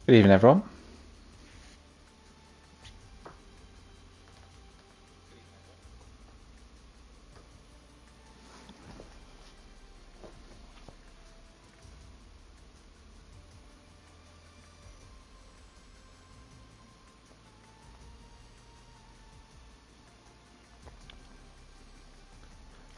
Good evening, everyone.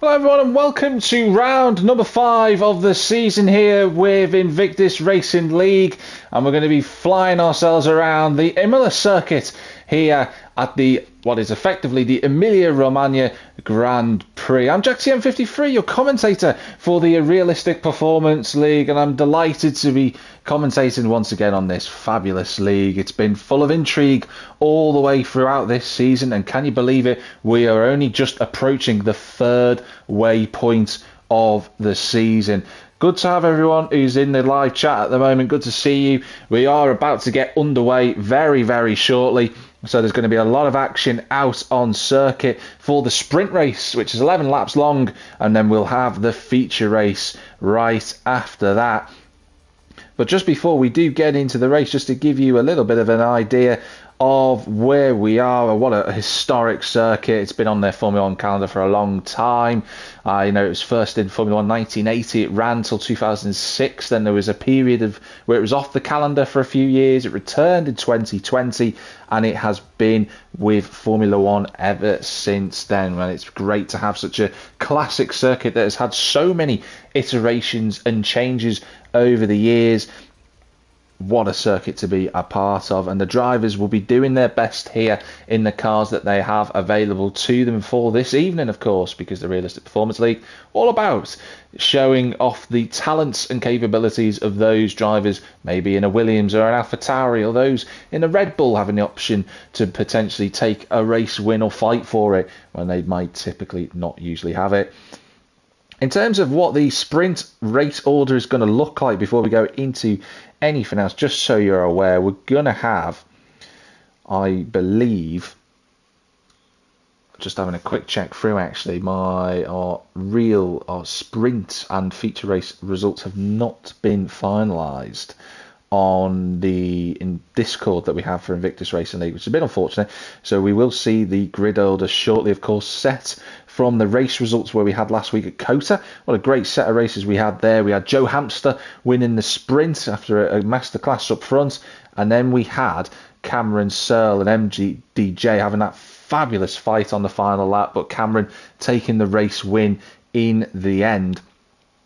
Hello everyone and welcome to round number 5 of the season here with Invictus Racing League, and we're going to be flying ourselves around the Imola circuit here at the what is effectively the Emilia-Romagna Grand Prix. I'm Jack TM53, your commentator for the Realistic Performance League, and I'm delighted to be commentating once again on this fabulous league. It's been full of intrigue all the way throughout this season, and can you believe it, we are only just approaching the third waypoint of the season. Good to have everyone who's in the live chat at the moment. Good to see you. We are about to get underway very, very shortly. So there's going to be a lot of action out on circuit for the sprint race, which is 11 laps long, and then we'll have the feature race right after that. But just before we do get into the race, just to give you a little bit of an idea of where we are, what a historic circuit. It's been on their Formula 1 calendar for a long time. It was first in Formula 1 1980. It ran till 2006. Then there was a period of where it was off the calendar for a few years. It returned in 2020, and it has been with Formula 1 ever since then. And it's great to have such a classic circuit that has had so many iterations and changes over the years. What a circuit to be a part of, and the drivers will be doing their best here in the cars that they have available to them for this evening, of course, because the Realistic Performance League all about showing off the talents and capabilities of those drivers, maybe in a Williams or an AlphaTauri, or those in a Red Bull having the option to potentially take a race win or fight for it when they might typically not usually have it. In terms of what the sprint race order is going to look like before we go into anything else, just so you're aware, we're going to have, I believe, just having a quick check through actually, our sprint and feature race results have not been finalised on in Discord that we have for Invictus Racing League, which is a bit unfortunate. So we will see the grid order shortly, of course, set from the race results where we had last week at Kota. What a great set of races we had there. We had Joe Hamster winning the sprint after a masterclass up front, and then we had Cameron Searle and MGDJ having that fabulous fight on the final lap, but Cameron taking the race win in the end.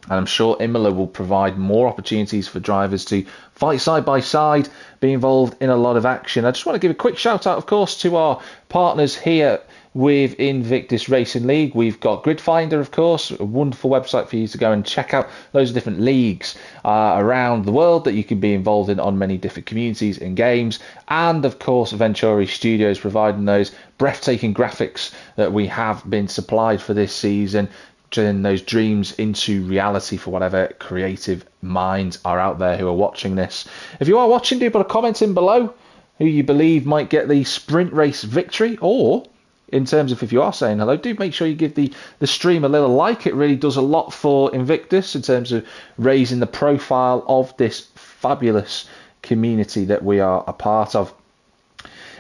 And I'm sure Imola will provide more opportunities for drivers to fight side by side, be involved in a lot of action. I just want to give a quick shout out, of course, to our partners here with Invictus Racing League. We've got Grid Finder, of course, a wonderful website for you to go and check out loads of different leagues around the world that you can be involved in on many different communities and games. And, of course, Venturi Studios providing those breathtaking graphics that we have been supplied for this season, turning those dreams into reality for whatever creative minds are out there who are watching this. If you are watching, do put a comment in below who you believe might get the sprint race victory, or in terms of if you are saying hello, do make sure you give the stream a little like. It really does a lot for Invictus in terms of raising the profile of this fabulous community that we are a part of.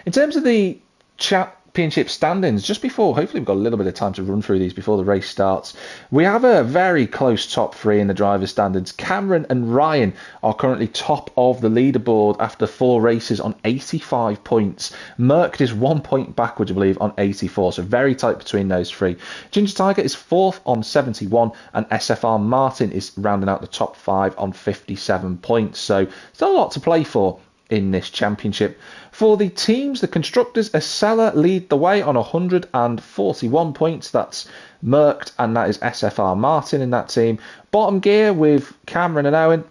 In terms of the championship standings, just before, hopefully we've got a little bit of time to run through these before the race starts. We have a very close top three in the driver's standards. Cameron and Ryan are currently top of the leaderboard after 4 races on 85 points. Merckx is 1 point backwards, I believe, on 84, so very tight between those three. Ginger Tiger is 4th on 71, and SFR Martin is rounding out the top 5 on 57 points, so still a lot to play for in this championship. For the teams, the constructors, Acela lead the way on 141 points. That's Merckx, and that is SFR Martin in that team. Bottom gear with Cameron and Owen,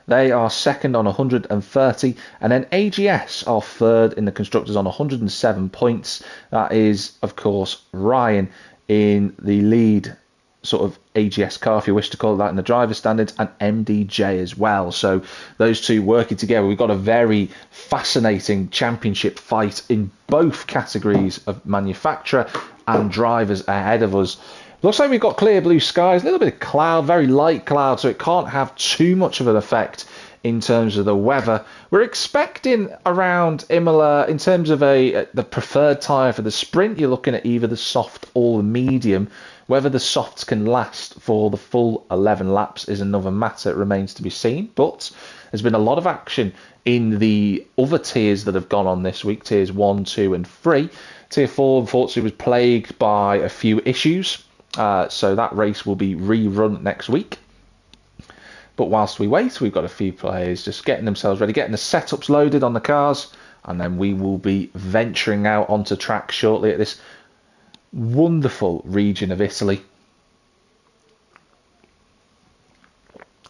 they are second on 130, and then AGS are third in the constructors on 107 points. That is, of course, Ryan in the lead sort of AGS car, if you wish to call it that, in the driver's standards, and MDJ as well. So those two working together, we've got a very fascinating championship fight in both categories of manufacturer and drivers ahead of us. Looks like we've got clear blue skies, a little bit of cloud, very light cloud, so it can't have too much of an effect in terms of the weather. We're expecting around Imola, in terms of the preferred tyre for the sprint, you're looking at either the soft or the medium. Whether the softs can last for the full 11 laps is another matter. It remains to be seen. But there's been a lot of action in the other tiers that have gone on this week, tiers 1, 2 and 3. Tier 4, unfortunately, was plagued by a few issues. So that race will be rerun next week. But whilst we wait, we've got a few players just getting themselves ready, getting the setups loaded on the cars. And then we will be venturing out onto track shortly at this wonderful region of Italy,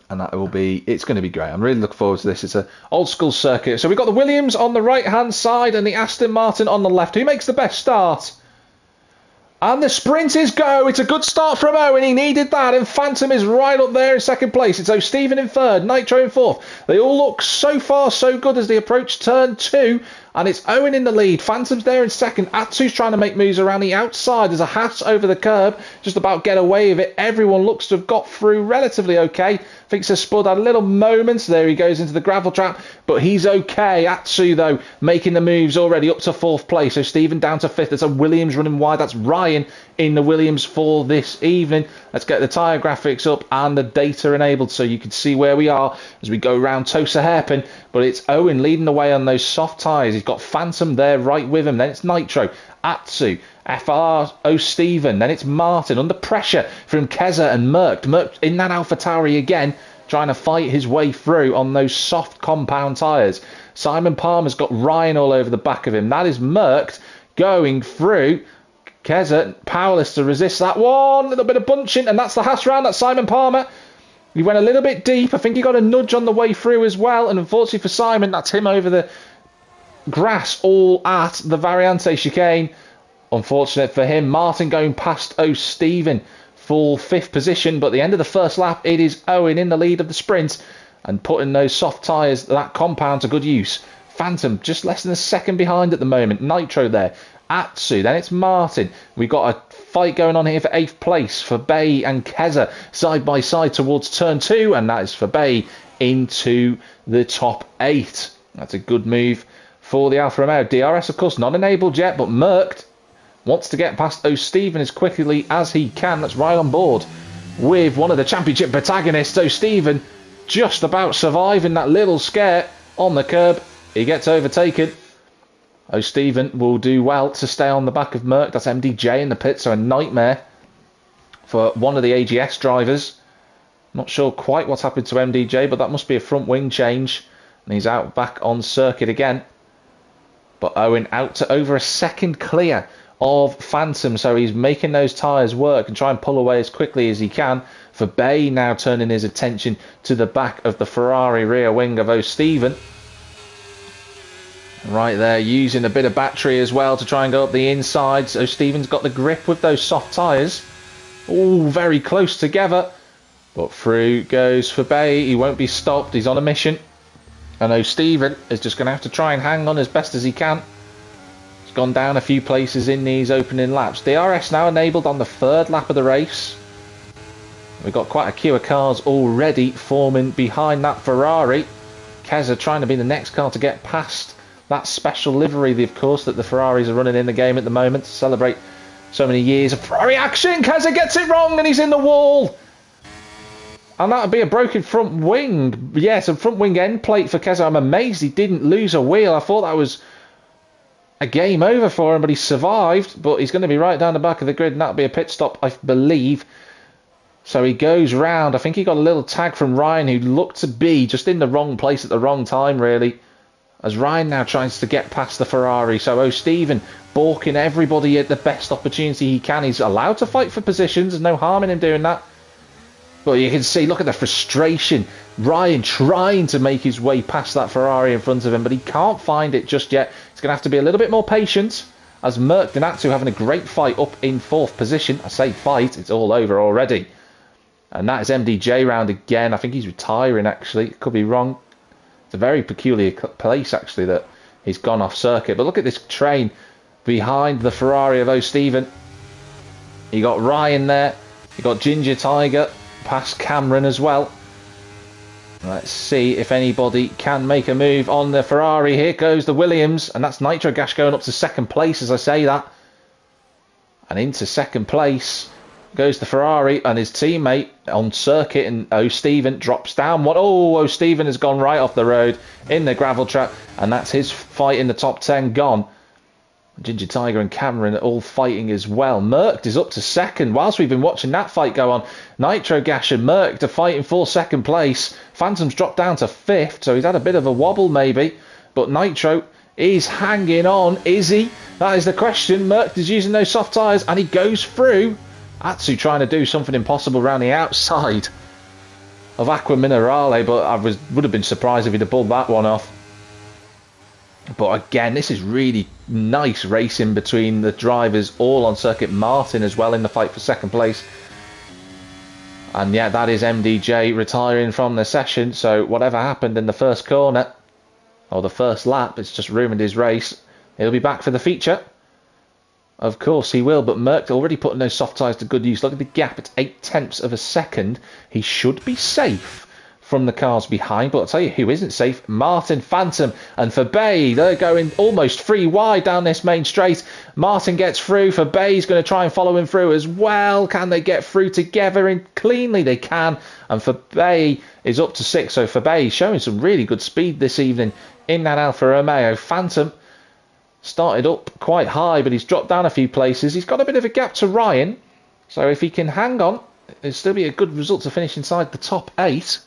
and it's going to be great. I'm really looking forward to this. It's an old school circuit. So we've got the Williams on the right hand side and the Aston Martin on the left. Who makes the best start? And the sprint is go. It's a good start from Owen. He needed that. And Phantom is right up there in second place. It's O'Stephen in third. Nitro in fourth. They all look so far so good as they approach turn 2. And it's Owen in the lead. Phantom's there in second. Atsu's trying to make moves around the outside. There's a Haas over the curb. Just about get away with it. Everyone looks to have got through relatively okay. I think Sir Spud had a little moment. There he goes into the gravel trap. But he's okay. Atsu, though, making the moves already up to fourth place. So Stephen down to fifth. There's a Williams running wide. That's Ryan in the Williams for this evening. Let's get the tyre graphics up and the data enabled so you can see where we are as we go round Tosa Hairpin. But it's Owen leading the way on those soft tyres. He's got Phantom there right with him. Then it's Nitro, Atsu, FR, O'Stephen. Then it's Martin under pressure from Keza and Merck. Merck in that AlphaTauri again, trying to fight his way through on those soft compound tyres. Simon Palmer's got Ryan all over the back of him. That is Merck going through. Keza powerless to resist that one. A little bit of bunching, and that's the Haas round. That's Simon Palmer. He went a little bit deep. I think he got a nudge on the way through as well. And unfortunately for Simon, that's him over the grass all at the Variante chicane. Unfortunate for him. Martin going past O'Stephen for 5th position. But at the end of the first lap, it is Owen in the lead of the sprint and putting those soft tyres, that compound, to good use. Phantom just less than a second behind at the moment. Nitro there. Atsu, then it's Martin. We've got a fight going on here for 8th place for Bay and Keza side by side towards turn 2, and that is for Bay into the top 8. That's a good move for the Alfa Romeo. DRS, of course, not enabled yet, but Merck wants to get past O'Stephen as quickly as he can. That's right on board with one of the championship protagonists. O'Stephen just about surviving that little scare on the curb. He gets overtaken. O'Stephen will do well to stay on the back of Merck. That's MDJ in the pit, so a nightmare for one of the AGS drivers. Not sure quite what's happened to MDJ, but that must be a front wing change. And he's out back on circuit again. But Owen out to over a second clear of Phantom, so he's making those tyres work and try and pull away as quickly as he can. For Bay now turning his attention to the back of the Ferrari rear wing of O'Stephen. Right there, using a bit of battery as well to try and go up the inside. So Stephen's got the grip with those soft tyres. All very close together. But through goes for Bay. He won't be stopped. He's on a mission. And O'Stephen is just going to have to try and hang on as best as he can. He's gone down a few places in these opening laps. DRS now enabled on the 3rd lap of the race. We've got quite a queue of cars already forming behind that Ferrari. Keza trying to be the next car to get past that special livery, of course, that the Ferraris are running in the game at the moment to celebrate so many years of Ferrari action. Keza gets it wrong and he's in the wall. And that would be a broken front wing. Yes, a front wing end plate for Keza. I'm amazed he didn't lose a wheel. I thought that was a game over for him, but he survived. But he's going to be right down the back of the grid, and that'll be a pit stop, I believe. So he goes round. I think he got a little tag from Ryan, who looked to be just in the wrong place at the wrong time, really. As Ryan now tries to get past the Ferrari. So O'Stephen balking everybody at the best opportunity he can. He's allowed to fight for positions. There's no harm in him doing that. But you can see, look at the frustration. Ryan trying to make his way past that Ferrari in front of him, but he can't find it just yet. He's going to have to be a little bit more patient. As Merck and Atsu having a great fight up in 4th position. I say fight, it's all over already. And that is MDJ round again. I think he's retiring, actually. Could be wrong. It's a very peculiar place, actually, that he's gone off circuit. But look at this train behind the Ferrari of O'Stephen. You got Ryan there. You got Ginger Tiger past Cameron as well. Let's see if anybody can make a move on the Ferrari. Here goes the Williams, and that's Nitro Gash going up to second place as I say that. And into second place goes the Ferrari, and his teammate on circuit, and O'Stephen drops down. What? Oh, O'Stephen has gone right off the road in the gravel trap, and that's his fight in the top 10 gone. Ginger Tiger and Cameron are all fighting as well. Mercked is up to second. Whilst we've been watching that fight go on, Nitro Gash and Mercked are fighting for second place. Phantom's dropped down to fifth, so he's had a bit of a wobble maybe. But Nitro is hanging on, is he? That is the question. Mercked is using those soft tyres, and he goes through. Atsu trying to do something impossible around the outside of Aqua Minerale, but I would have been surprised if he'd have pulled that one off. But again, this is really nice racing between the drivers, all on circuit. Martin as well in the fight for second place. And yeah, that is MDJ retiring from the session. So whatever happened in the first corner, or the first lap, it's just ruined his race. He'll be back for the feature. Of course he will, but Merck already putting those soft tyres to good use. Look at the gap, it's 0.8 of a second. He should be safe from the cars behind, but I'll tell you who isn't safe. Martin, Phantom and Fabay, they're going almost 3 wide down this main straight. Martin gets through, Fabay's going to try and follow him through as well. Can they get through together? And cleanly they can, and Fabay is up to 6th, so Fabay showing some really good speed this evening in that Alfa Romeo. Phantom started up quite high, but he's dropped down a few places. He's got a bit of a gap to Ryan, so if he can hang on, it'll still be a good result to finish inside the top 8.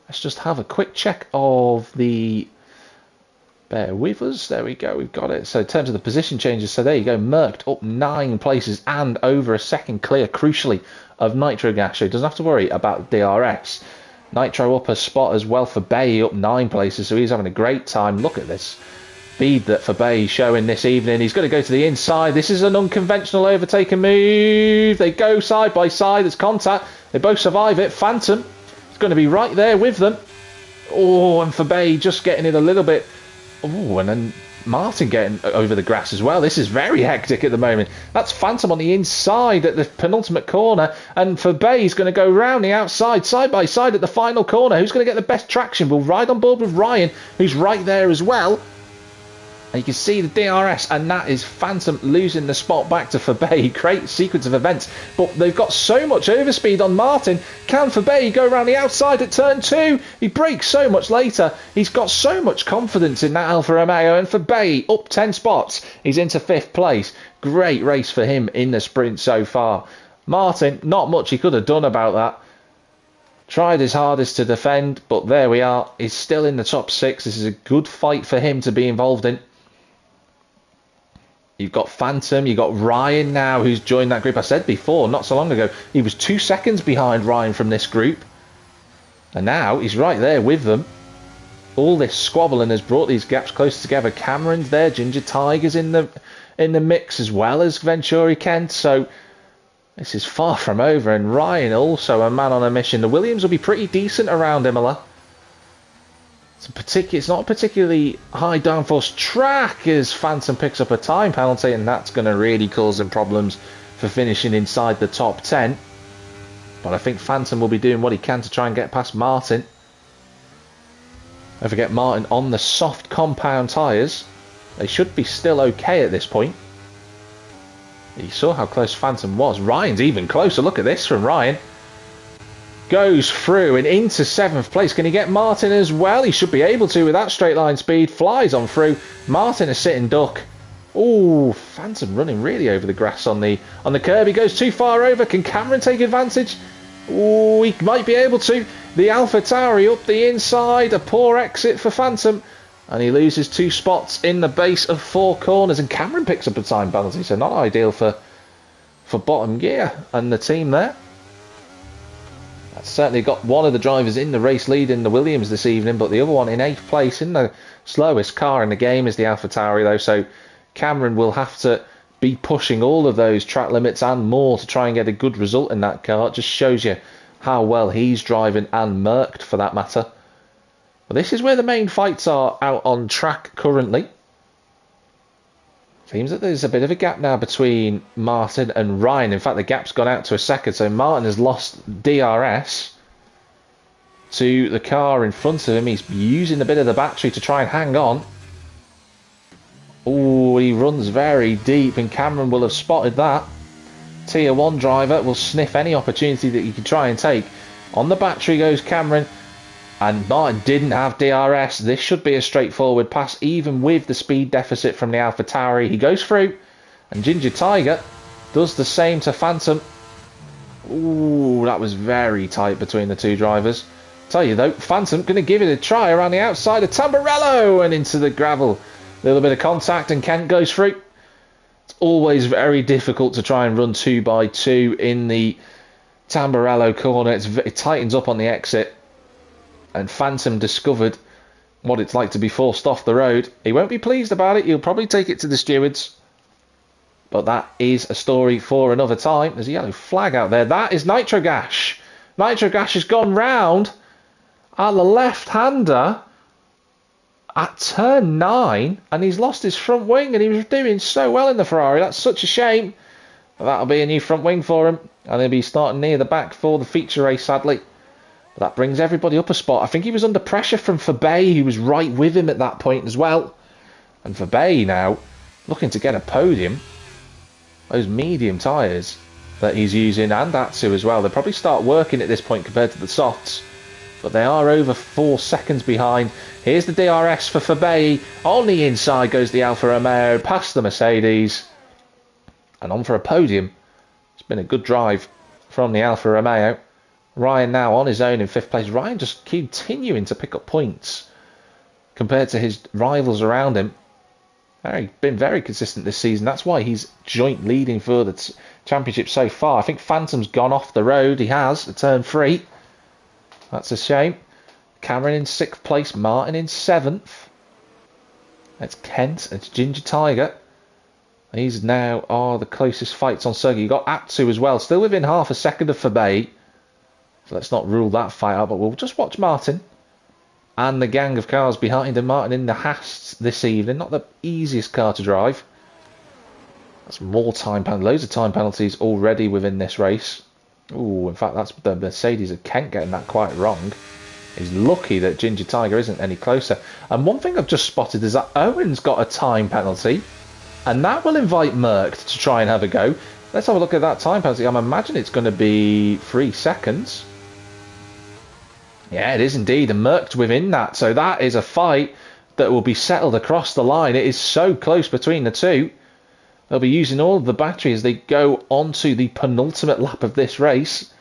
Let's just have a quick check of the... Bear with us. There we go. We've got it. So in terms of the position changes, so there you go. Mercked up 9 places and over a second clear, crucially, of Nitro Gash. So he doesn't have to worry about DRS. Nitro up a spot as well for Bay, up 9 places. So he's having a great time. Look at this speed that Fabay is showing this evening. He's going to go to the inside. This is an unconventional overtaking move. They go side by side. There's contact. They both survive it. Phantom going to be right there with them. Oh, and Fabay just getting it a little bit. Oh, and then Martin getting over the grass as well. This is very hectic at the moment. That's Phantom on the inside at the penultimate corner, and Fabay's going to go round the outside, side by side at the final corner. Who's going to get the best traction? We'll ride on board with Ryan, who's right there as well. And you can see the DRS, and that is Phantom losing the spot back to Fabay. Great sequence of events, but they've got so much overspeed on Martin. Can Fabay go around the outside at turn 2? He brakes so much later. He's got so much confidence in that Alfa Romeo, and Fabay up 10 spots. He's into 5th place. Great race for him in the sprint so far. Martin, not much he could have done about that. Tried his hardest to defend, but there we are. He's still in the top 6. This is a good fight for him to be involved in. You've got Phantom, you've got Ryan now, who's joined that group. I said before, not so long ago, he was 2 seconds behind Ryan from this group. And now he's right there with them. All this squabbling has brought these gaps closer together. Cameron's there, Ginger Tiger's in the mix, as well as Venturi Kent. So this is far from over. And Ryan also a man on a mission. The Williams will be pretty decent around Imola. It's not a particularly high downforce track as Phantom picks up a time penalty, and that's going to really cause them problems for finishing inside the top 10. But I think Phantom will be doing what he can to try and get past Martin. Don't forget Martin on the soft compound tyres. They should be still okay at this point. You saw how close Phantom was. Ryan's even closer. Look at this from Ryan. Goes through and into 7th place. Can he get Martin as well? He should be able to with that straight line speed. Flies on through. Martin is sitting duck. Oh, Phantom running really over the grass on the curb. He goes too far over. Can Cameron take advantage? Oh, he might be able to. The Alpha Tauri up the inside. A poor exit for Phantom. And he loses 2 spots in the base of 4 corners. And Cameron picks up a time penalty. So not ideal for bottom gear and the team there. That's certainly got one of the drivers in the race lead in the Williams this evening, but the other one in 8th place in the slowest car in the game is the Alpha Tauri though, so Cameron will have to be pushing all of those track limits and more to try and get a good result in that car. It just shows you how well he's driving, and Mercked for that matter. But this is where the main fights are out on track currently. Seems that there's a bit of a gap now between Martin and Ryan. In fact, the gap's gone out to a second, so Martin has lost DRS. to the car in front of him. He's using a bit of the battery to try and hang on. Oh, he runs very deep, and Cameron will have spotted that. Tier 1 driver will sniff any opportunity that he can try and take. On the battery goes Cameron, and Martin didn't have DRS. This should be a straightforward pass, even with the speed deficit from the AlphaTauri. He goes through, and Ginger Tiger does the same to Phantom. Ooh, that was very tight between the two drivers. Tell you though, Phantom going to give it a try around the outside of Tamburello and into the gravel. A little bit of contact, and Kent goes through. It's always very difficult to try and run 2x2 in the Tamburello corner. It tightens up on the exit, and Phantom discovered what it's like to be forced off the road. He won't be pleased about it. He'll probably take it to the stewards, but that is a story for another time. There's a yellow flag out there. That is Nitrogash. Nitrogash has gone round at the left-hander at turn 9, and he's lost his front wing, and he was doing so well in the Ferrari. That's such a shame. That'll be a new front wing for him, and he'll be starting near the back for the feature race, sadly. But that brings everybody up a spot. I think he was under pressure from Fabay, who was right with him at that point as well. And Fabay now looking to get a podium. Those medium tyres that he's using, and Atsu as well, they'll probably start working at this point compared to the softs. But they are over 4 seconds behind. Here's the DRS for Fabay. On the inside goes the Alfa Romeo, past the Mercedes, and on for a podium. It's been a good drive from the Alfa Romeo. Ryan now on his own in 5th place. Ryan just continuing to pick up points compared to his rivals around him. Been very consistent this season. That's why he's joint leading for the championship so far. I think Phantom's gone off the road. He has, at turn 3. That's a shame. Cameron in 6th place. Martin in 7th. It's Kent. It's Ginger Tiger. These now are the closest fights on circuit. You've got Atsu as well. Still within half a second of Fabay. So let's not rule that fight out. But we'll just watch Martin and the gang of cars behind him. Martin in the Haas this evening. Not the easiest car to drive. That's more time penalties. Loads of time penalties already within this race. Ooh, in fact, that's the Mercedes of Kent getting that quite wrong. He's lucky that Ginger Tiger isn't any closer. And one thing I've just spotted is that Owen's got a time penalty, and that will invite Merck to try and have a go. Let's have a look at that time penalty. I imagine it's going to be 3 seconds. Yeah, it is indeed, and Merck's within that. So that is a fight that will be settled across the line. It is so close between the two. They'll be using all of the battery as they go on to the penultimate lap of this race.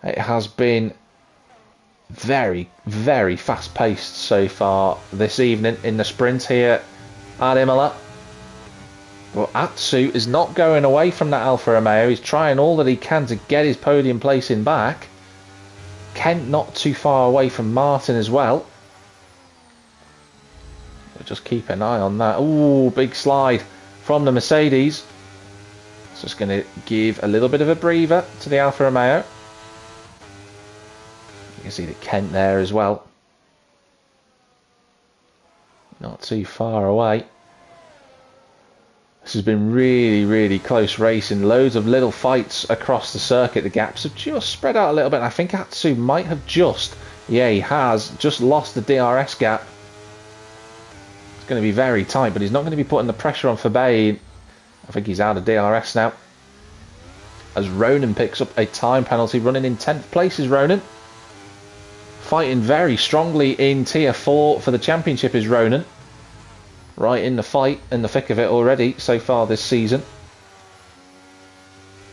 It has been very, very fast-paced so far this evening in the sprint here at Imola. Well, Atsu is not going away from that Alfa Romeo. He's trying all that he can to get his podium placing back. Kent not too far away from Martin as well. We'll just keep an eye on that. Ooh, big slide from the Mercedes. It's just going to give a little bit of a breather to the Alfa Romeo. You can see the Kent there as well. Not too far away. This has been really, really close racing. Loads of little fights across the circuit. The gaps have just spread out a little bit. I think Atsu might have yeah, he has just lost the DRS gap. It's going to be very tight, but he's not going to be putting the pressure on Fabay. I think he's out of DRS now. As Ronan picks up a time penalty, running in 10th place is Ronan. Fighting very strongly in Tier 4 for the championship is Ronan. Right in the fight, in the thick of it already so far this season.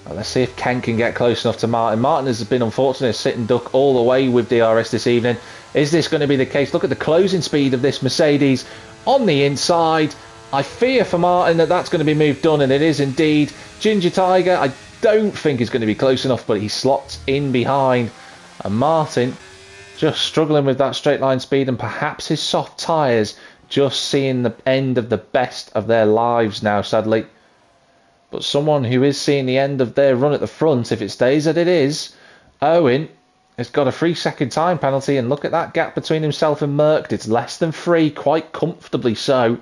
Well, let's see if Ken can get close enough to Martin. Martin has been unfortunate, sit and duck all the way with DRS this evening. Is this going to be the case? Look at the closing speed of this Mercedes on the inside. I fear for Martin that that's going to be moved on, and it is indeed. Ginger Tiger, I don't think is going to be close enough, but he slots in behind. And Martin just struggling with that straight line speed, and perhaps his soft tyres just seeing the end of the best of their lives now, sadly. But someone who is seeing the end of their run at the front, if it stays as it is, Owen has got a 3-second time penalty, and look at that gap between himself and Merck. It's less than 3, quite comfortably so.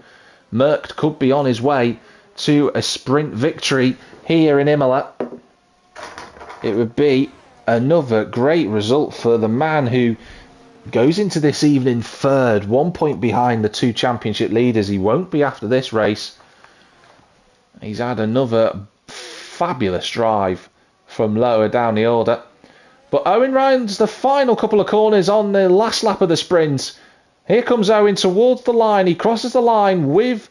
Merck could be on his way to a sprint victory here in Imola. It would be another great result for the man who goes into this evening third, 1 point behind the two championship leaders. He won't be after this race. He's had another fabulous drive from lower down the order. But Owen rounds the final couple of corners on the last lap of the sprint. Here comes Owen towards the line. He crosses the line with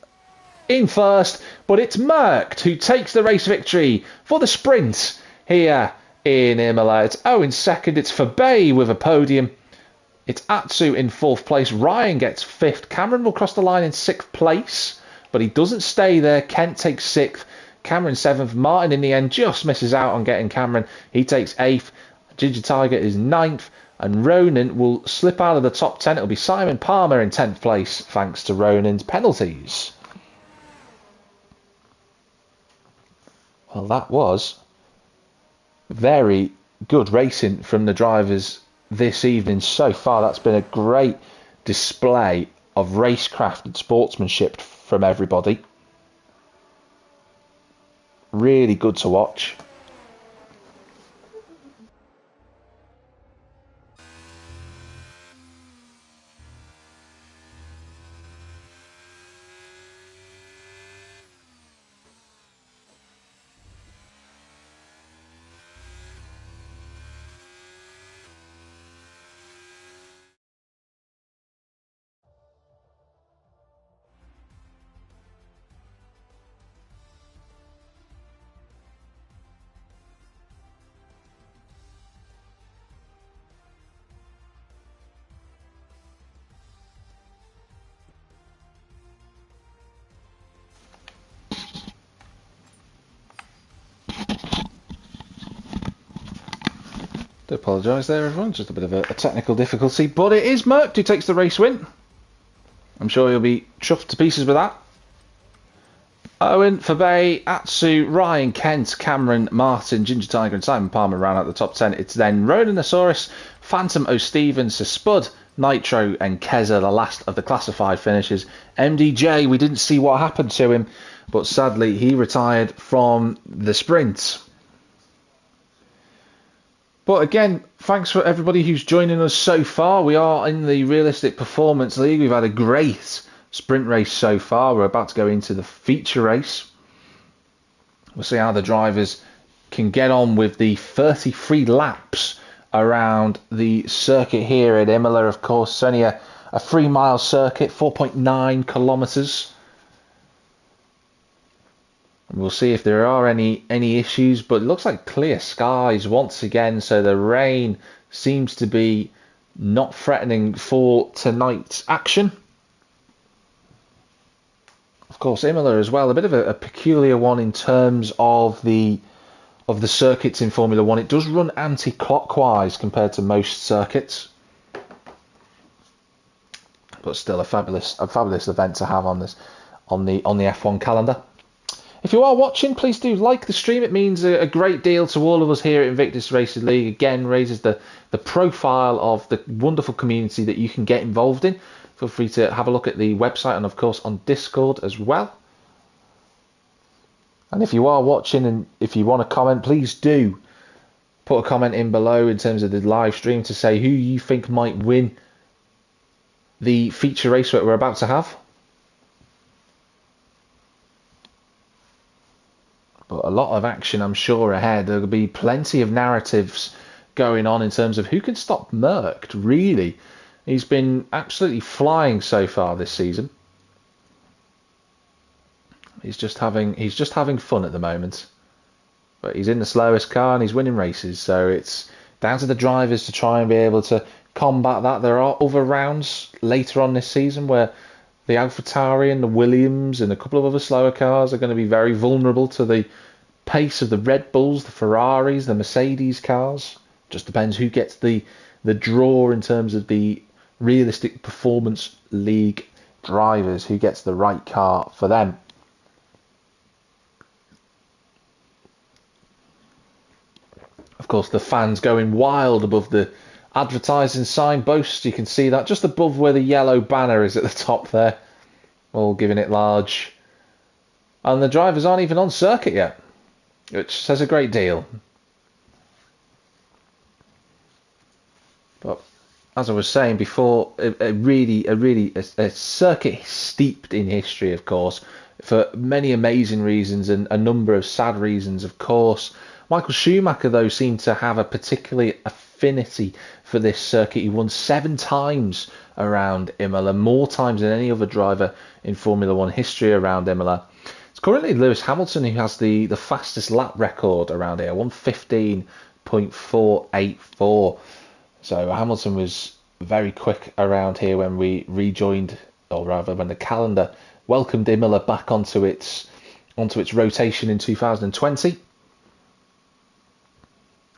in first, but it's Merckx who takes the race victory for the sprint here in Imola. It's Owen second. It's Fabay with a podium. It's Atsu in fourth place. Ryan gets fifth. Cameron will cross the line in sixth place, but he doesn't stay there. Kent takes sixth. Cameron seventh. Martin in the end just misses out on getting Cameron. He takes eighth. Ginger Tiger is ninth, and Ronan will slip out of the top 10. It'll be Simon Palmer in 10th place, thanks to Ronan's penalties. Well, that was very good racing from the drivers this evening so far. That's been a great display of racecraft and sportsmanship from everybody. Really good to watch. Do apologise there, everyone. Just a bit of a technical difficulty, but it is Merckx who takes the race win. I'm sure he'll be chuffed to pieces with that. Owen, Fabay, Atsu, Ryan, Kent, Cameron, Martin, Ginger Tiger and Simon Palmer round out the top 10. It's then Ronanosaurus, Phantom O'Stevens, Spud, Nitro and Keza, the last of the classified finishes. MDJ, we didn't see what happened to him, but sadly he retired from the sprint. But again, thanks for everybody who's joining us so far. We are in the Realistic Performance League. We've had a great sprint race so far. We're about to go into the feature race. We'll see how the drivers can get on with the 33 laps around the circuit here at Imola. Of course, it's only a 3-mile circuit, 4.9 kilometres. We'll see if there are any issues, but it looks like clear skies once again, so the rain seems to be not threatening for tonight's action. Of course, Imola as well, a bit of a peculiar one in terms of the circuits in Formula One. It does run anti-clockwise compared to most circuits, but still a fabulous event to have on the F1 calendar. If you are watching, please do like the stream. It means a great deal to all of us here at Invictus Racing League. Again, raises the profile of the wonderful community that you can get involved in. Feel free to have a look at the website and, of course, on Discord as well. And if you are watching and if you want to comment, please do put a comment in below in terms of the live stream to say who you think might win the feature race that we're about to have. But a lot of action, I'm sure, ahead. There'll be plenty of narratives going on in terms of who can stop Merckx, really. He's been absolutely flying so far this season. He's just having fun at the moment. But he's in the slowest car and he's winning races, so it's down to the drivers to try and be able to combat that. There are other rounds later on this season where the AlphaTauri and the Williams and a couple of other slower cars are going to be very vulnerable to the pace of the Red Bulls, the Ferraris, the Mercedes cars. Just depends who gets the draw in terms of the Realistic Performance League drivers, who gets the right car for them. Of course, the fans going wild above the advertising sign boast. You can see that just above where the yellow banner is at the top there, all giving it large. And the drivers aren't even on circuit yet, which says a great deal. as I was saying before, a circuit steeped in history, of course, for many amazing reasons and a number of sad reasons, of course. Michael Schumacher, though, seemed to have a particular affinity for this circuit. He won 7 times around Imola, more times than any other driver in Formula One history around Imola. It's currently Lewis Hamilton who has the fastest lap record around here, 1:15.484. So Hamilton was very quick around here when we rejoined, or rather when the calendar welcomed Imola back onto its rotation in 2020.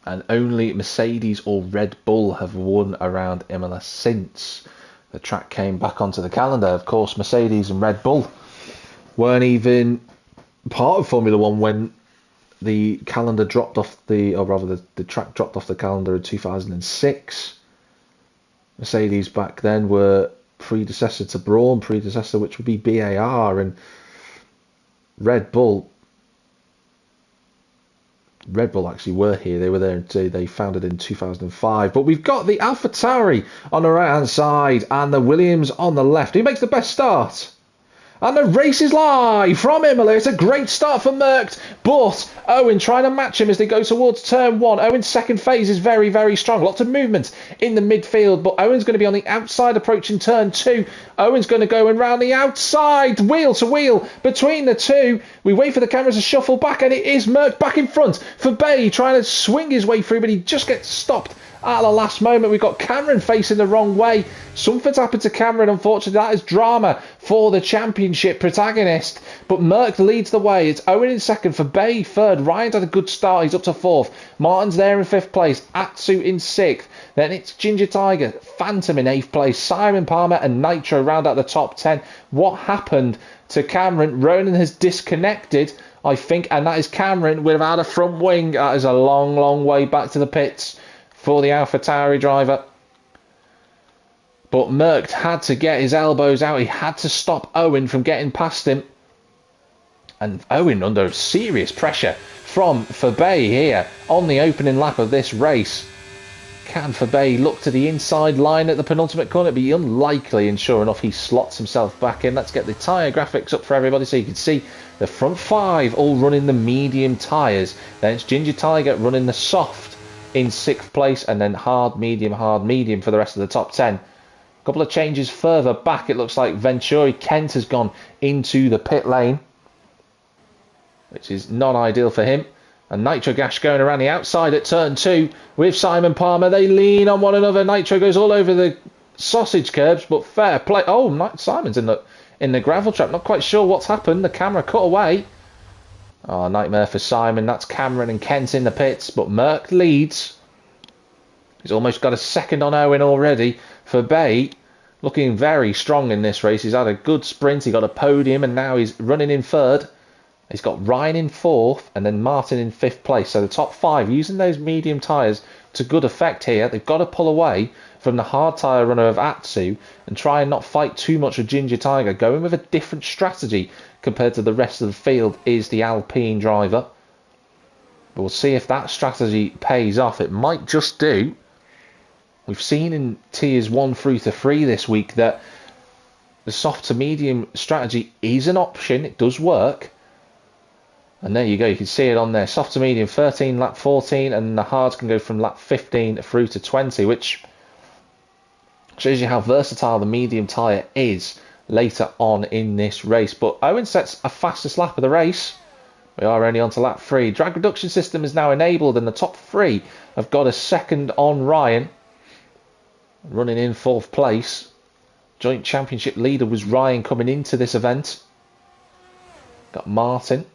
And only Mercedes or Red Bull have won around Imola since the track came back onto the calendar. Of course, Mercedes and Red Bull weren't even part of Formula One when the calendar dropped off the track dropped off the calendar in 2006. Mercedes back then were predecessor to Brawn, which would be BAR, and Red Bull actually were here. They were there until they founded in 2005. But we've got the AlphaTauri on the right hand side and the Williams on the left. Who makes the best start? And the race is live from Imola. It's a great start for Merckx, but Owen trying to match him as they go towards turn 1. Owen's second phase is very, very strong. Lots of movement in the midfield, but Owen's going to be on the outside approaching turn 2. Owen's going to go and round the outside, wheel to wheel between the two. We wait for the cameras to shuffle back, and it is Merckx back in front for Bay trying to swing his way through, but he just gets stopped at the last moment. We've got Cameron facing the wrong way. Something's happened to Cameron, unfortunately. That is drama for the championship protagonist. But Merckx leads the way. It's Owen in second, for Bay third. Ryan's had a good start. He's up to fourth. Martin's there in fifth place. Atsu in sixth. Then it's Ginger Tiger, Phantom in eighth place. Simon Palmer and Nitro round out the top 10. What happened to Cameron? Ronan has disconnected, I think, and that is Cameron without a front wing. That is a long, long way back to the pits for the AlphaTauri driver. But Merckx had to get his elbows out. He had to stop Owen from getting past him. And Owen under serious pressure from Fabay here on the opening lap of this race. Can Fabay look to the inside line at the penultimate corner? It'd be unlikely, and sure enough, he slots himself back in. Let's get the tyre graphics up for everybody so you can see the front 5 all running the medium tyres. Then it's Ginger Tiger running the soft in 6th place, and then hard medium for the rest of the top 10. A couple of changes further back. It looks like Venturi Kent has gone into the pit lane, which is not ideal for him. And Nitro Gash going around the outside at turn 2 with Simon Palmer. They lean on one another. Nitro goes all over the sausage curbs, but fair play. Oh, Simon's in the gravel trap. Not quite sure what's happened. The camera cut away. Oh, nightmare for Simon. That's Cameron and Kent in the pits, but Merckx leads. He's almost got a second on Owen already. For Bay, looking very strong in this race. He's had a good sprint. He got a podium, and now he's running in third. He's got Ryan in 4th, and then Martin in 5th place. So the top 5 using those medium tyres to good effect here. They've got to pull away from the hard tyre runner of Atsu and try and not fight too much with Ginger Tiger. Going with a different strategy compared to the rest of the field is the Alpine driver. But we'll see if that strategy pays off. It might just do. We've seen in tiers 1 through to 3 this week that the soft to medium strategy is an option. It does work. And there you go. You can see it on there. Soft to medium 13, lap 14, and the hards can go from lap 15 through to 20, which shows you how versatile the medium tyre is later on in this race. But Owen sets a fastest lap of the race. We are only on to lap 3. Drag reduction system is now enabled, and the top 3 have got a second on Ryan, running in 4th place. Joint championship leader was Ryan coming into this event. Got Martin,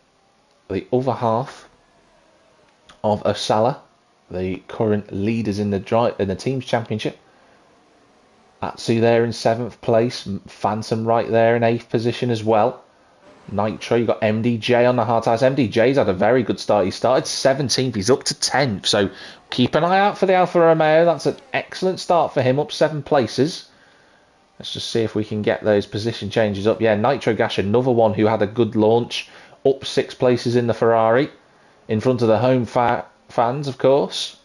the other half of Osala, the current leaders in the team's championship. Atsu there in 7th place. Phantom right there in 8th position as well. Nitro, you got MDJ on the hard tyres. MDJ's had a very good start. He started 17th. He's up to 10th. So keep an eye out for the Alfa Romeo. That's an excellent start for him, up 7 places. Let's just see if we can get those position changes up. Yeah, Nitro Gash, another one who had a good launch, up 6 places in the Ferrari, in front of the home fans, of course.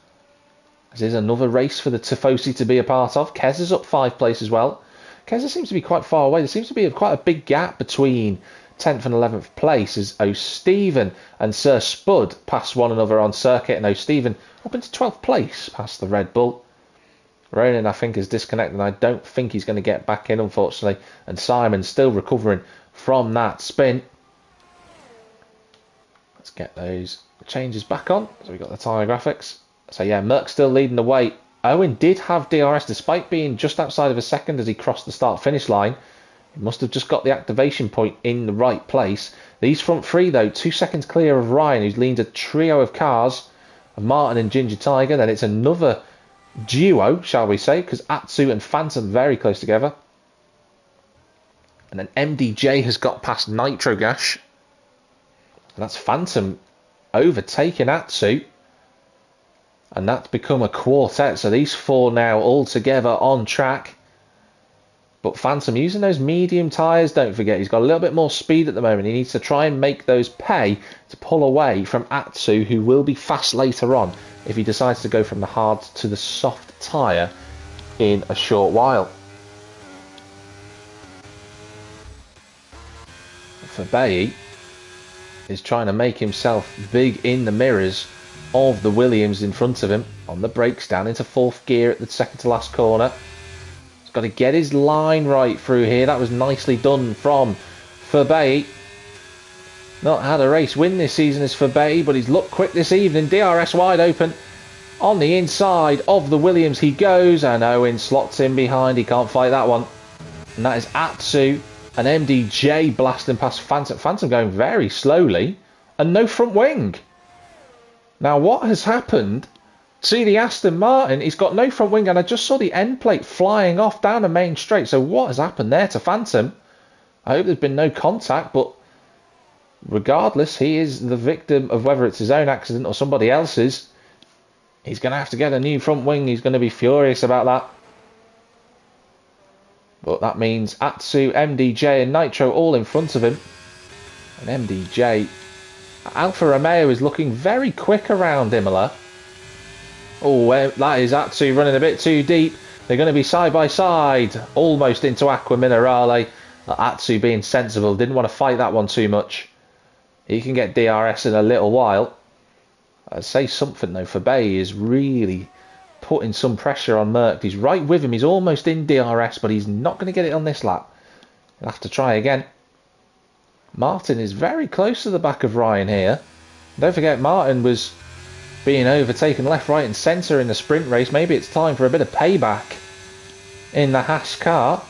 This is another race for the Tifosi to be a part of. Kezza's up 5 places as well. Kezza seems to be quite far away. There seems to be quite a big gap between 10th and 11th place as O'Stephen and Sir Spud pass one another on circuit, and O'Stephen up into 12th place past the Red Bull. Ronan, I think, is disconnected, and I don't think he's going to get back in, unfortunately. And Simon's still recovering from that spin. Let's get those changes back on. So we've got the tyre graphics. So yeah, Merck's still leading the way. Owen did have DRS despite being just outside of a second as he crossed the start-finish line. He must have just got the activation point in the right place. These front three, though, 2 seconds clear of Ryan, who's leads a trio of cars of Martin and Ginger Tiger. Then it's another duo, shall we say, because Atsu and Phantom very close together. And then MDJ has got past Nitro Gash. And that's Phantom overtaking Atsu. And that's become a quartet. So these four now all together on track. But Phantom using those medium tyres, don't forget, he's got a little bit more speed at the moment. He needs to try and make those pay to pull away from Atsu, who will be fast later on if he decides to go from the hard to the soft tyre in a short while. Fabai is trying to make himself big in the mirrors of the Williams in front of him. On the brakes, down into 4th gear at the second to last corner. Got to get his line right through here. That was nicely done from Fabai. Not had a race win this season as Fabai, but he's looked quick this evening. DRS wide open. On the inside of the Williams he goes, and Owen slots in behind. He can't fight that one. And that is Atsu and MDJ blasting past Phantom. Phantom going very slowly and no front wing. Now what has happened? See the Aston Martin, he's got no front wing, and I just saw the end plate flying off down the main straight. So what has happened there to Phantom? I hope there's been no contact, but regardless, he is the victim of whether it's his own accident or somebody else's. He's going to have to get a new front wing. He's going to be furious about that. But that means Atsu, MDJ and Nitro all in front of him. And MDJ, Alfa Romeo is looking very quick around Imola. Oh, that is Atsu running a bit too deep. They're going to be side by side, almost into Aqua Minerale. Atsu being sensible, didn't want to fight that one too much. He can get DRS in a little while. I'd say something though, Fabai is really putting some pressure on Merck. He's right with him, he's almost in DRS, but he's not going to get it on this lap. He'll have to try again. Martin is very close to the back of Ryan here. Don't forget, Martin was being overtaken left, right and centre in the sprint race. Maybe it's time for a bit of payback in the Haas car.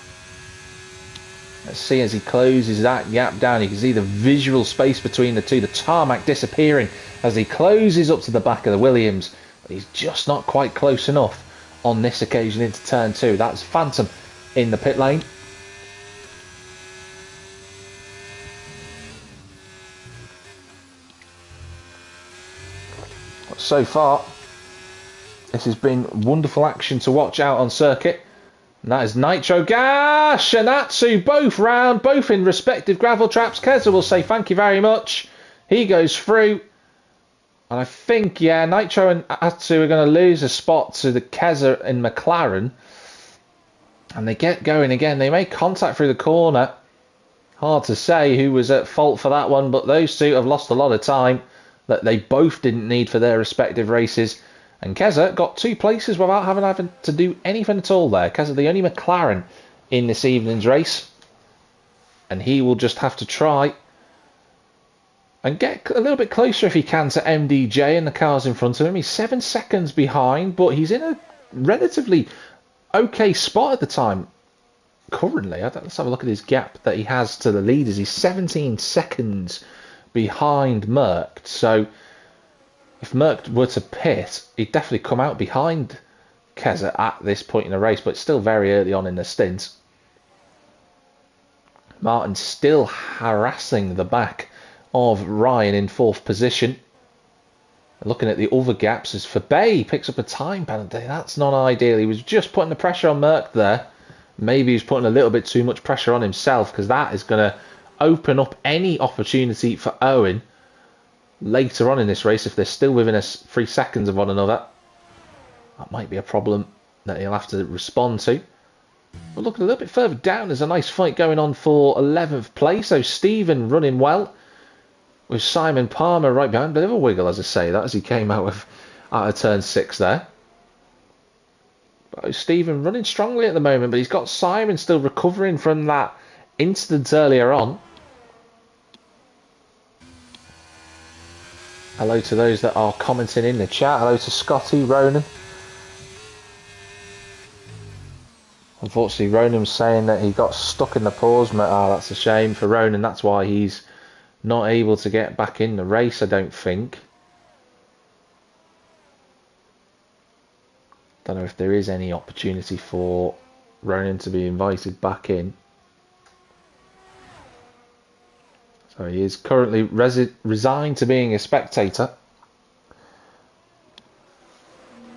Let's see as he closes that gap down. You can see the visual space between the two, the tarmac disappearing as he closes up to the back of the Williams. But he's just not quite close enough on this occasion into turn 2. That's Phantom in the pit lane. So far, this has been wonderful action to watch out on circuit. And that is Nitro Gash and Atsu both round, both in respective gravel traps. Kezza will say thank you very much. He goes through. And I think, yeah, Nitro and Atsu are going to lose a spot to the Kezza in McLaren. And they get going again. They make contact through the corner. Hard to say who was at fault for that one, but those two have lost a lot of time that they both didn't need for their respective races. And Kezza got 2 places without having to do anything at all there. Kezza, the only McLaren in this evening's race. And he will just have to try and get a little bit closer if he can to MDJ and the cars in front of him. He's 7 seconds behind, but he's in a relatively okay spot at the time. Currently, let's have a look at his gap that he has to the leaders. He's 17 seconds behind Merck. So if Merck were to pit, he'd definitely come out behind Kezza at this point in the race, but it's still very early on in the stint. Martin still harassing the back of Ryan in 4th position. Looking at the other gaps as Fabai picks up a time penalty. That's not ideal. He was just putting the pressure on Merck there. Maybe he's putting a little bit too much pressure on himself, because that is going to open up any opportunity for Owen later on in this race if they're still within 3 seconds of one another. That might be a problem that he'll have to respond to. But looking a little bit further down, there's a nice fight going on for 11th place. So Stephen running well, with Simon Palmer right behind. Bit of a wiggle, as I say that, as he came out of turn 6 there. But Stephen running strongly at the moment, but he's got Simon still recovering from that incident earlier on. Hello to those that are commenting in the chat. Hello to Scotty, Ronan. Unfortunately, Ronan's saying that he got stuck in the pause. That's a shame for Ronan. That's why he's not able to get back in the race, I don't think. Don't know if there is any opportunity for Ronan to be invited back in. So he is currently resigned to being a spectator.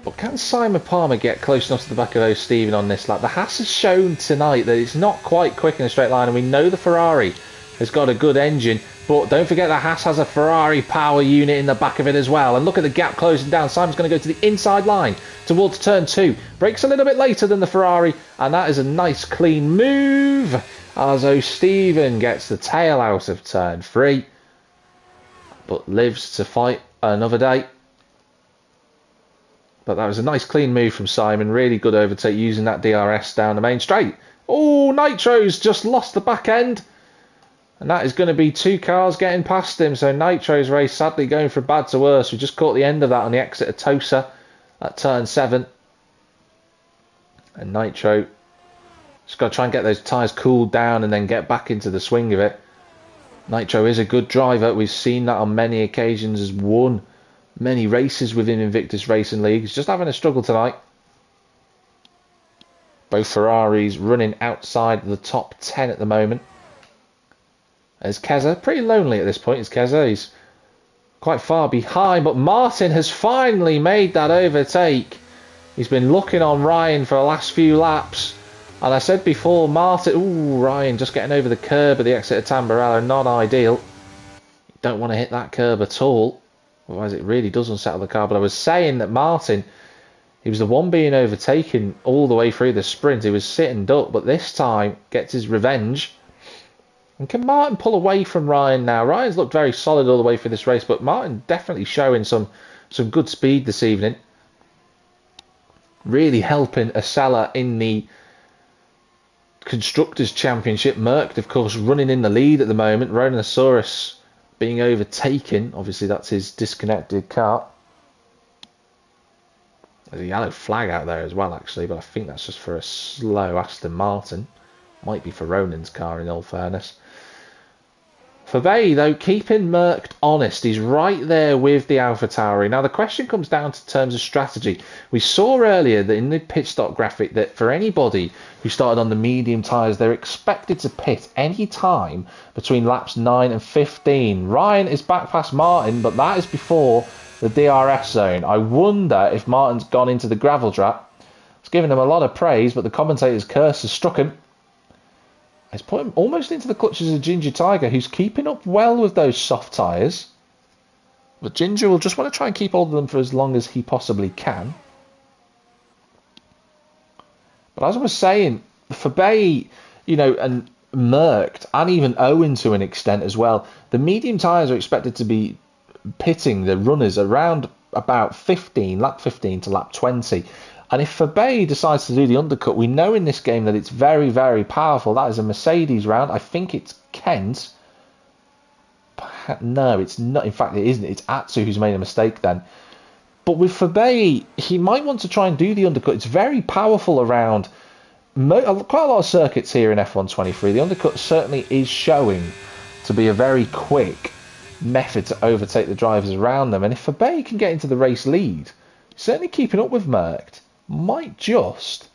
But can Simon Palmer get close enough to the back of those Stephen on this lap? The Haas has shown tonight that it's not quite quick in a straight line, and we know the Ferrari has got a good engine, but don't forget the Haas has a Ferrari power unit in the back of it as well. And look at the gap closing down. Simon's going to go to the inside line towards turn 2. Brakes a little bit later than the Ferrari, and that is a nice clean move as O'Stephen gets the tail out of turn 3, but lives to fight another day. But that was a nice clean move from Simon. Really good overtake using that DRS down the main straight. Oh, Nitro's just lost the back end. And that is going to be 2 cars getting past him. So Nitro's race sadly going from bad to worse. We just caught the end of that on the exit of Tosa at turn 7. And Nitro just got to try and get those tyres cooled down and then get back into the swing of it. Nitro is a good driver. We've seen that on many occasions. Has won many races within Invictus Racing League. He's just having a struggle tonight. Both Ferraris running outside the top 10 at the moment. There's Keza, pretty lonely at this point. Is Keza? He's quite far behind, but Martin has finally made that overtake. He's been looking on Ryan for the last few laps. And I said before, Martin... Ooh, Ryan just getting over the curb at the exit of Tamburello. Not ideal. You don't want to hit that curb at all. Otherwise it really does unsettle the car. But I was saying that Martin, he was the one being overtaken all the way through the sprint. He was sitting duck, but this time gets his revenge. And can Martin pull away from Ryan now? Ryan's looked very solid all the way through this race, but Martin definitely showing some good speed this evening. Really helping Acela in the Constructors' Championship. Merckx, of course, running in the lead at the moment. Rhinoceros being overtaken. Obviously, that's his disconnected car. There's a yellow flag out there as well, actually, but I think that's just for a slow Aston Martin. Might be for Ronan's car, in all fairness. Fabay, though, keeping Merckx honest. He's right there with the AlphaTauri. Now, the question comes down to terms of strategy. We saw earlier that in the pit stop graphic that for anybody who started on the medium tyres, they're expected to pit any time between laps 9 and 15. Ryan is back past Martin, but that is before the DRS zone. I wonder if Martin's gone into the gravel trap. It's given him a lot of praise, but the commentator's curse has struck him. It's put him almost into the clutches of Ginger Tiger, who's keeping up well with those soft tyres. But Ginger will just want to try and keep hold of them for as long as he possibly can. But as I was saying, for Bay, you know, and Merckx, and even Owen to an extent as well, the medium tyres are expected to be pitting the runners around about lap 15 to lap 20. And if Fabay decides to do the undercut, we know in this game that it's very, very powerful. That is a Mercedes round. I think it's Kent. No, it's not. In fact, it isn't. It's Atsu who's made a mistake then. But with Fabay, he might want to try and do the undercut. It's very powerful around quite a lot of circuits here in F123. The undercut certainly is showing to be a very quick method to overtake the drivers around them. And if Fabay can get into the race lead, certainly keeping up with Merckx might just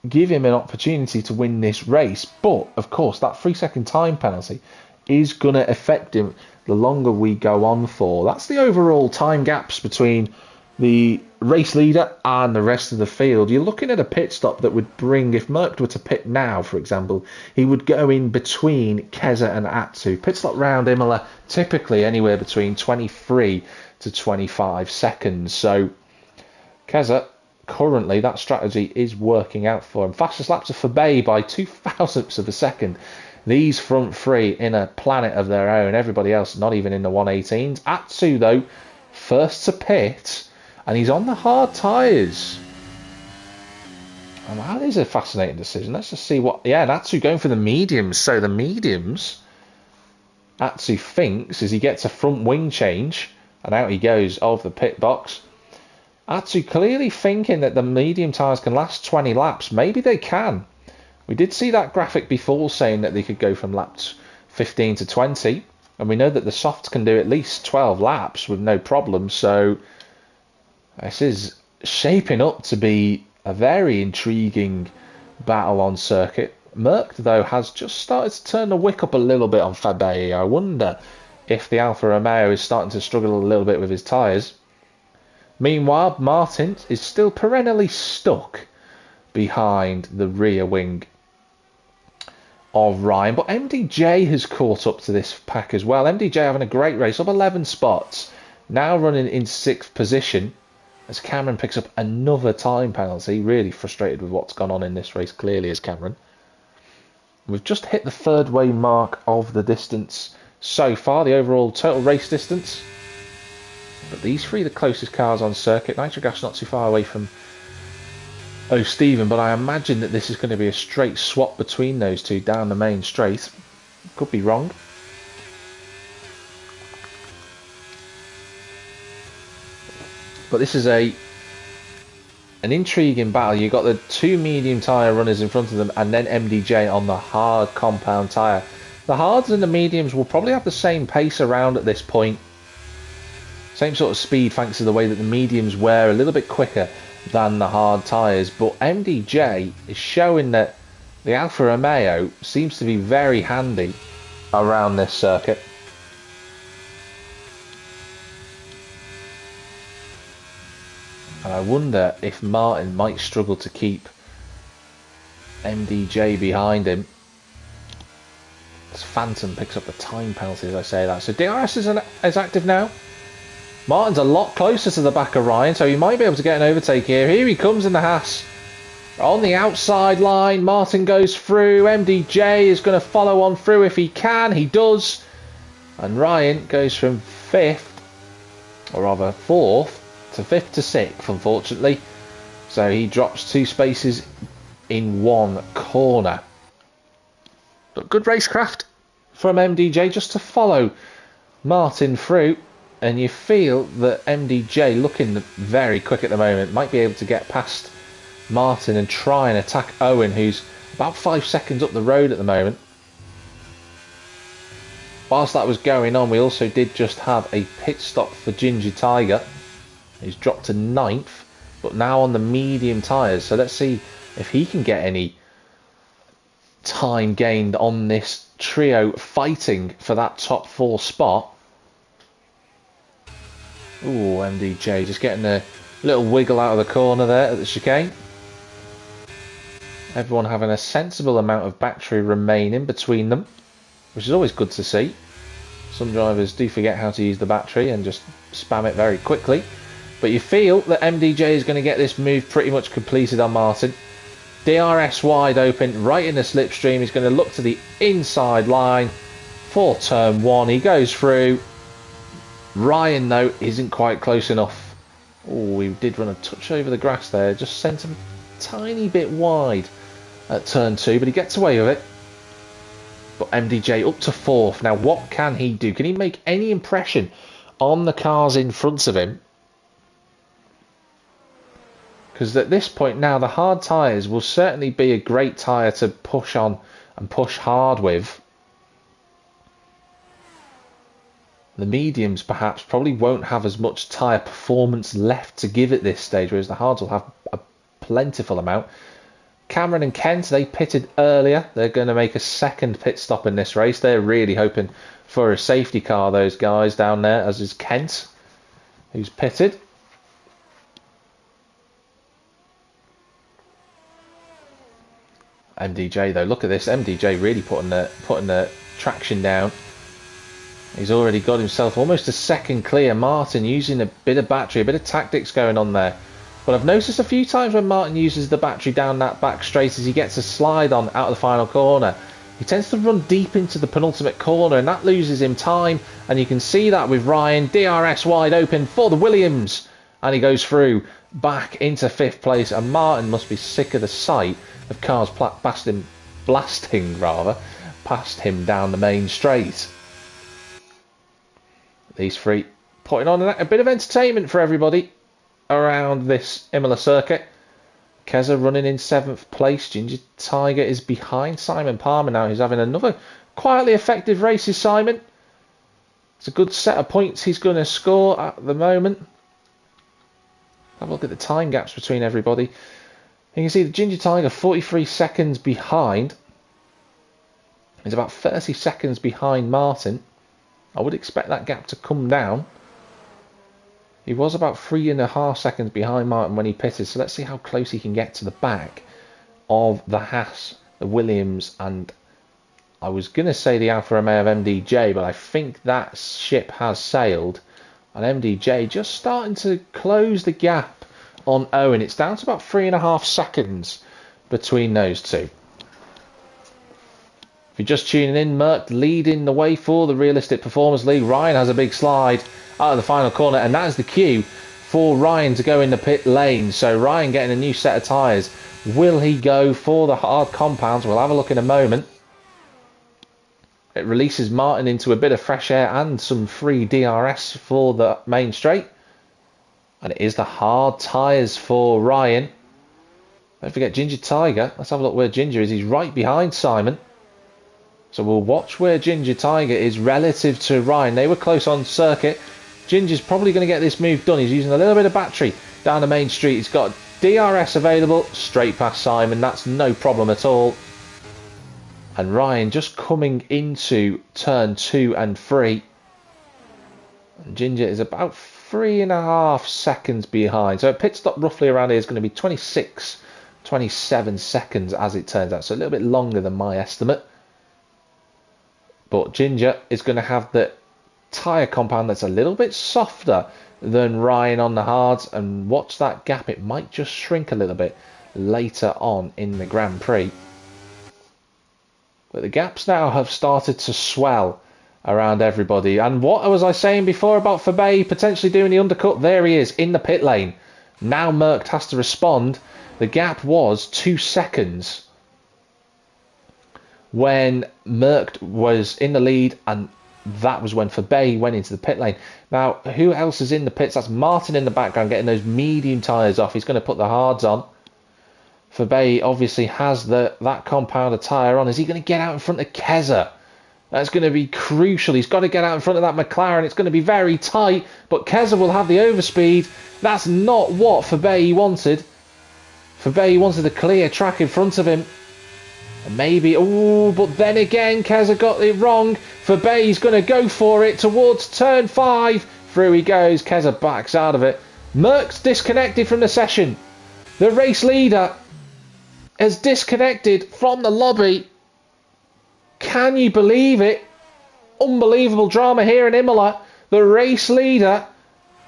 give him an opportunity to win this race. But, of course, that 3-second time penalty is going to affect him the longer we go on for. That's the overall time gaps between the race leader and the rest of the field. You're looking at a pit stop that would bring, if Merckx were to pit now, for example, he would go in between Keza and Atsu. Pit stop round Imola, typically anywhere between 23 to 25 seconds. So Keza currently that strategy is working out for him. Fastest lap to Fabay by 0.02 of a second. These front three in a planet of their own. Everybody else not even in the 118s. Atsu, though, first to pit. And he's on the hard tyres. And that is a fascinating decision. Let's just see what... Yeah, and Atsu going for the mediums. So the mediums, Atsu thinks, as he gets a front wing change. And out he goes of the pit box. Atsu clearly thinking that the medium tyres can last 20 laps. Maybe they can. We did see that graphic before saying that they could go from laps 15 to 20. And we know that the softs can do at least 12 laps with no problem. So this is shaping up to be a very intriguing battle on circuit. Merck, though, has just started to turn the wick up a little bit on Fabay. I wonder if the Alfa Romeo is starting to struggle a little bit with his tyres. Meanwhile, Martin is still perennially stuck behind the rear wing of Ryan, but MDJ has caught up to this pack as well. MDJ having a great race, up 11 spots, now running in 6th position as Cameron picks up another time penalty. Really frustrated with what's gone on in this race, clearly, as Cameron. We've just hit the 3rd way mark of the distance so far, the overall total race distance. But these three are the closest cars on circuit. Nitrogas not too far away from Stephen, but I imagine that this is going to be a straight swap between those two down the main straight. Could be wrong. But this is an intriguing battle. You've got the two medium tyre runners in front of them and then MDJ on the hard compound tyre. The hards and the mediums will probably have the same pace around at this point. Same sort of speed thanks to the way that the mediums wear a little bit quicker than the hard tyres, but MDJ is showing that the Alfa Romeo seems to be very handy around this circuit. And I wonder if Martin might struggle to keep MDJ behind him. As Phantom picks up the time penalty as I say that. So DRS is active now. Martin's a lot closer to the back of Ryan, so he might be able to get an overtake here. Here he comes in the Haas. On the outside line, Martin goes through. MDJ is going to follow on through if he can. He does. And Ryan goes from 5th, or rather 4th, to 5th to 6th, unfortunately. So he drops 2 spaces in 1 corner. But good racecraft from MDJ just to follow Martin through. And you feel that MDJ, looking very quick at the moment, might be able to get past Martin and try and attack Owen, who's about 5 seconds up the road at the moment. Whilst that was going on, we also did just have a pit stop for Ginger Tiger. He's dropped to 9th, but now on the medium tyres. So let's see if he can get any time gained on this trio fighting for that top 4 spot. Ooh, MDJ just getting a little wiggle out of the corner there at the chicane. Everyone having a sensible amount of battery remaining between them, which is always good to see. Some drivers do forget how to use the battery and just spam it very quickly. But you feel that MDJ is going to get this move pretty much completed on Martin. DRS wide open, right in the slipstream. He's going to look to the inside line for turn 1. He goes through. Ryan, though, isn't quite close enough. Oh, we did run a touch over the grass there. Just sent him a tiny bit wide at turn 2, but he gets away with it. But MDJ up to 4th. Now, what can he do? Can he make any impression on the cars in front of him? Because at this point now, the hard tyres will certainly be a great tyre to push on and push hard with. The mediums perhaps probably won't have as much tyre performance left to give at this stage, whereas the hards will have a plentiful amount. Cameron and Kent, they pitted earlier. They're going to make a second pit stop in this race. They're really hoping for a safety car, those guys down there, as is Kent, who's pitted. MDJ, though, look at this. MDJ really putting the traction down. He's already got himself almost a second clear. Martin using a bit of battery, a bit of tactics going on there But I've noticed a few times when Martin uses the battery down that back straight as he gets a slide on out of the final corner, he tends to run deep into the penultimate corner, and that loses him time. And you can see that with Ryan. DRS wide open for the Williams, and he goes through back into 5th place. And Martin must be sick of the sight of cars blasting past him down the main straight. These three putting on a bit of entertainment for everybody around this Imola circuit. Keza running in 7th place. Ginger Tiger is behind Simon Palmer now. He's having another quietly effective race, is Simon. It's a good set of points he's going to score at the moment. Have a look at the time gaps between everybody. You can see the Ginger Tiger 43 seconds behind. He's about 30 seconds behind Martin. I would expect that gap to come down. He was about 3.5 seconds behind Martin when he pitted, so let's see how close he can get to the back of the Haas, the Williams, and I was going to say the Alfa Romeo of MDJ, but I think that ship has sailed. And MDJ just starting to close the gap on Owen. It's down to about 3.5 seconds between those two. If you're just tuning in, Merck leading the way for the Realistic Performance League. Ryan has a big slide out of the final corner, and that is the cue for Ryan to go in the pit lane. So Ryan getting a new set of tyres. Will he go for the hard compounds? We'll have a look in a moment. It releases Martin into a bit of fresh air and some free DRS for the main straight. And it is the hard tyres for Ryan. Don't forget Ginger Tiger. Let's have a look where Ginger is. He's right behind Simon. So we'll watch where Ginger Tiger is relative to Ryan. They were close on circuit. Ginger's probably going to get this move done. He's using a little bit of battery down the main street. He's got DRS available straight past Simon. That's no problem at all. And Ryan just coming into turn 2 and 3. And Ginger is about 3.5 seconds behind. So a pit stop roughly around here is going to be 26, 27 seconds as it turns out. So a little bit longer than my estimate. But Ginger is going to have the tyre compound that's a little bit softer than Ryan on the hards. And watch that gap. It might just shrink a little bit later on in the Grand Prix. But the gaps now have started to swell around everybody. And what was I saying before about Fabay potentially doing the undercut? There he is in the pit lane. Now Merck has to respond. The gap was 2 seconds when Merck was in the lead, and that was when Fabay went into the pit lane. Now, who else is in the pits? That's Martin in the background getting those medium tyres off. He's going to put the hards on. Fabay obviously has that compounded tyre on. Is he going to get out in front of Keza? That's going to be crucial. He's got to get out in front of that McLaren. It's going to be very tight, but Keza will have the overspeed. That's not what Fabay wanted. Fabay wanted a clear track in front of him. And maybe, but then again, Keza got it wrong. Fabay's going to go for it towards turn 5. Through he goes. Keza backs out of it. Merck's disconnected from the session. The race leader has disconnected from the lobby. Can you believe it? Unbelievable drama here in Imola. The race leader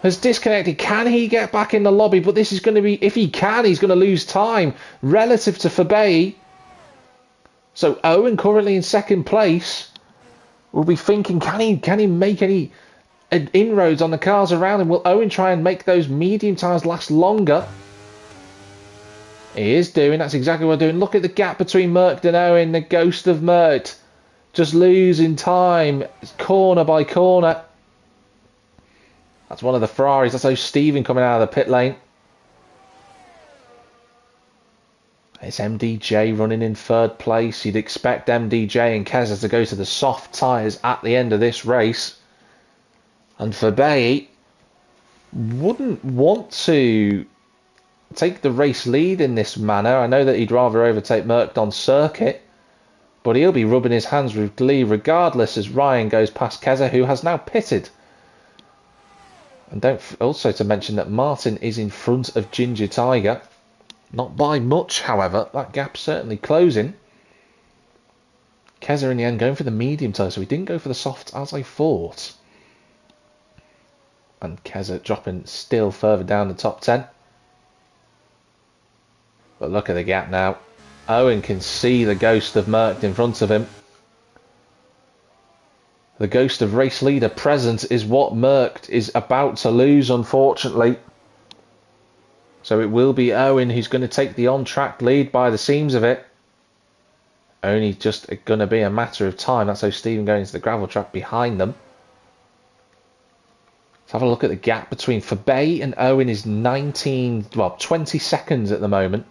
has disconnected. Can he get back in the lobby? But this is going to be, if he can, he's going to lose time relative to Fabay. So Owen, currently in 2nd place, will be thinking, can he make any inroads on the cars around him? Will Owen try and make those medium tyres last longer? He is doing. That's exactly what we're doing. Look at the gap between Merck and Owen. The ghost of Merck. Just losing time. Corner by corner. That's one of the Ferraris. That's Stephen coming out of the pit lane. It's MDJ running in 3rd place. You'd expect MDJ and Keza to go to the soft tyres at the end of this race. And Fabay wouldn't want to take the race lead in this manner. I know that he'd rather overtake Merck on circuit, but he'll be rubbing his hands with glee regardless as Ryan goes past Keza, who has now pitted. And don't also to mention that Martin is in front of Ginger Tiger. Not by much, however. That gap's certainly closing. Keza in the end going for the medium tyre, so he didn't go for the soft as I thought. And Keza dropping still further down the top 10. But look at the gap now. Owen can see the ghost of Merckx in front of him. The ghost of race leader present is what Merckx is about to lose, unfortunately. So it will be Owen who's going to take the on-track lead by the seams of it. Only just going to be a matter of time. That's how Stephen going into the gravel track behind them. Let's have a look at the gap between Fabay and Owen is 20 seconds at the moment.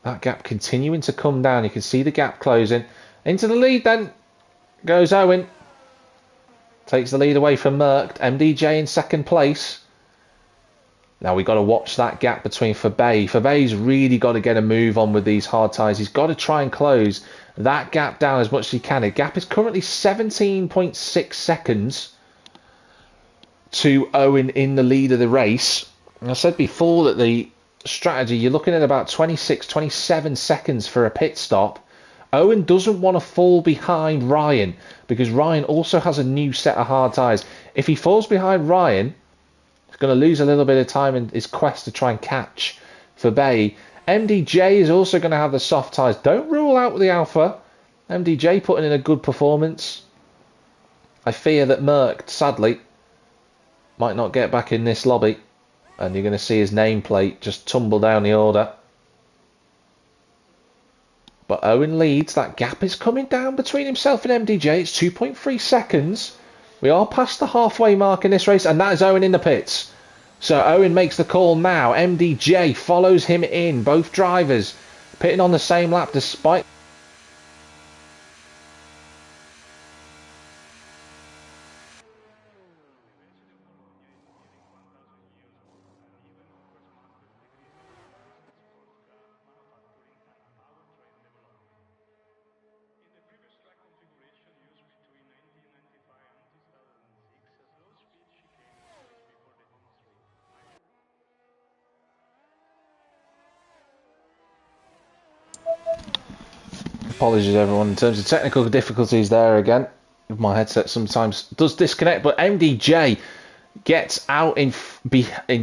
That gap continuing to come down. You can see the gap closing. Into the lead then goes Owen. Takes the lead away from Merckx. MDJ in second place. Now we've got to watch that gap between Fabay. Fabay's really got to get a move on with these hard tyres. He's got to try and close that gap down as much as he can. The gap is currently 17.6 seconds to Owen in the lead of the race. And I said before that the strategy, you're looking at about 26, 27 seconds for a pit stop. Owen doesn't want to fall behind Ryan because Ryan also has a new set of hard tyres. If he falls behind Ryan, he's going to lose a little bit of time in his quest to try and catch Fabay. MDJ is also going to have the soft tyres. Don't rule out the Alpha. MDJ putting in a good performance. I fear that Merckx, sadly, might not get back in this lobby. And you're going to see his nameplate just tumble down the order. But Owen leads. That gap is coming down between himself and MDJ. It's 2.3 seconds. We are past the halfway mark in this race. And that is Owen in the pits. So Owen makes the call now. MDJ follows him in. Both drivers pitting on the same lap despite... Apologies everyone, in terms of technical difficulties there again. My headset sometimes does disconnect, but MDJ gets out in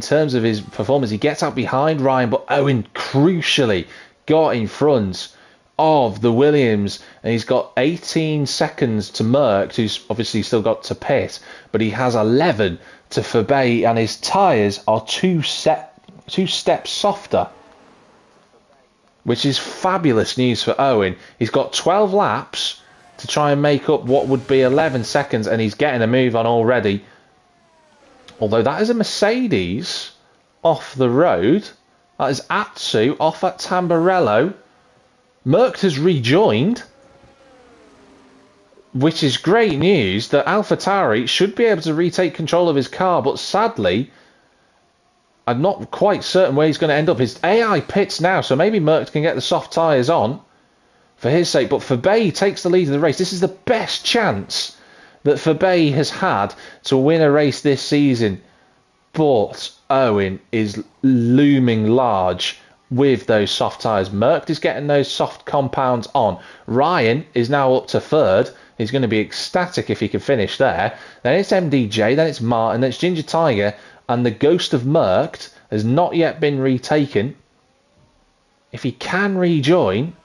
terms of his performance, he gets out behind Ryan, but Owen crucially got in front of the Williams, and he's got 18 seconds to Merckx, who's obviously still got to pit, but he has 11 to Fabay, and his tyres are two steps softer, which is fabulous news for Owen. He's got 12 laps to try and make up what would be 11 seconds, and he's getting a move on already. Although that is a Mercedes off the road. That is Atsu off at Tamburello. Merckx has rejoined, which is great news that AlphaTauri should be able to retake control of his car, but sadly, I'm not quite certain where he's going to end up. His AI pits now, so maybe Merckx can get the soft tyres on for his sake. But Fabay takes the lead of the race. This is the best chance that Fabay has had to win a race this season. But Owen is looming large with those soft tyres. Merckx is getting those soft compounds on. Ryan is now up to third. He's going to be ecstatic if he can finish there. Then it's MDJ, then it's Martin, then it's Ginger Tiger, and the ghost of Merckx has not yet been retaken. If he can rejoin,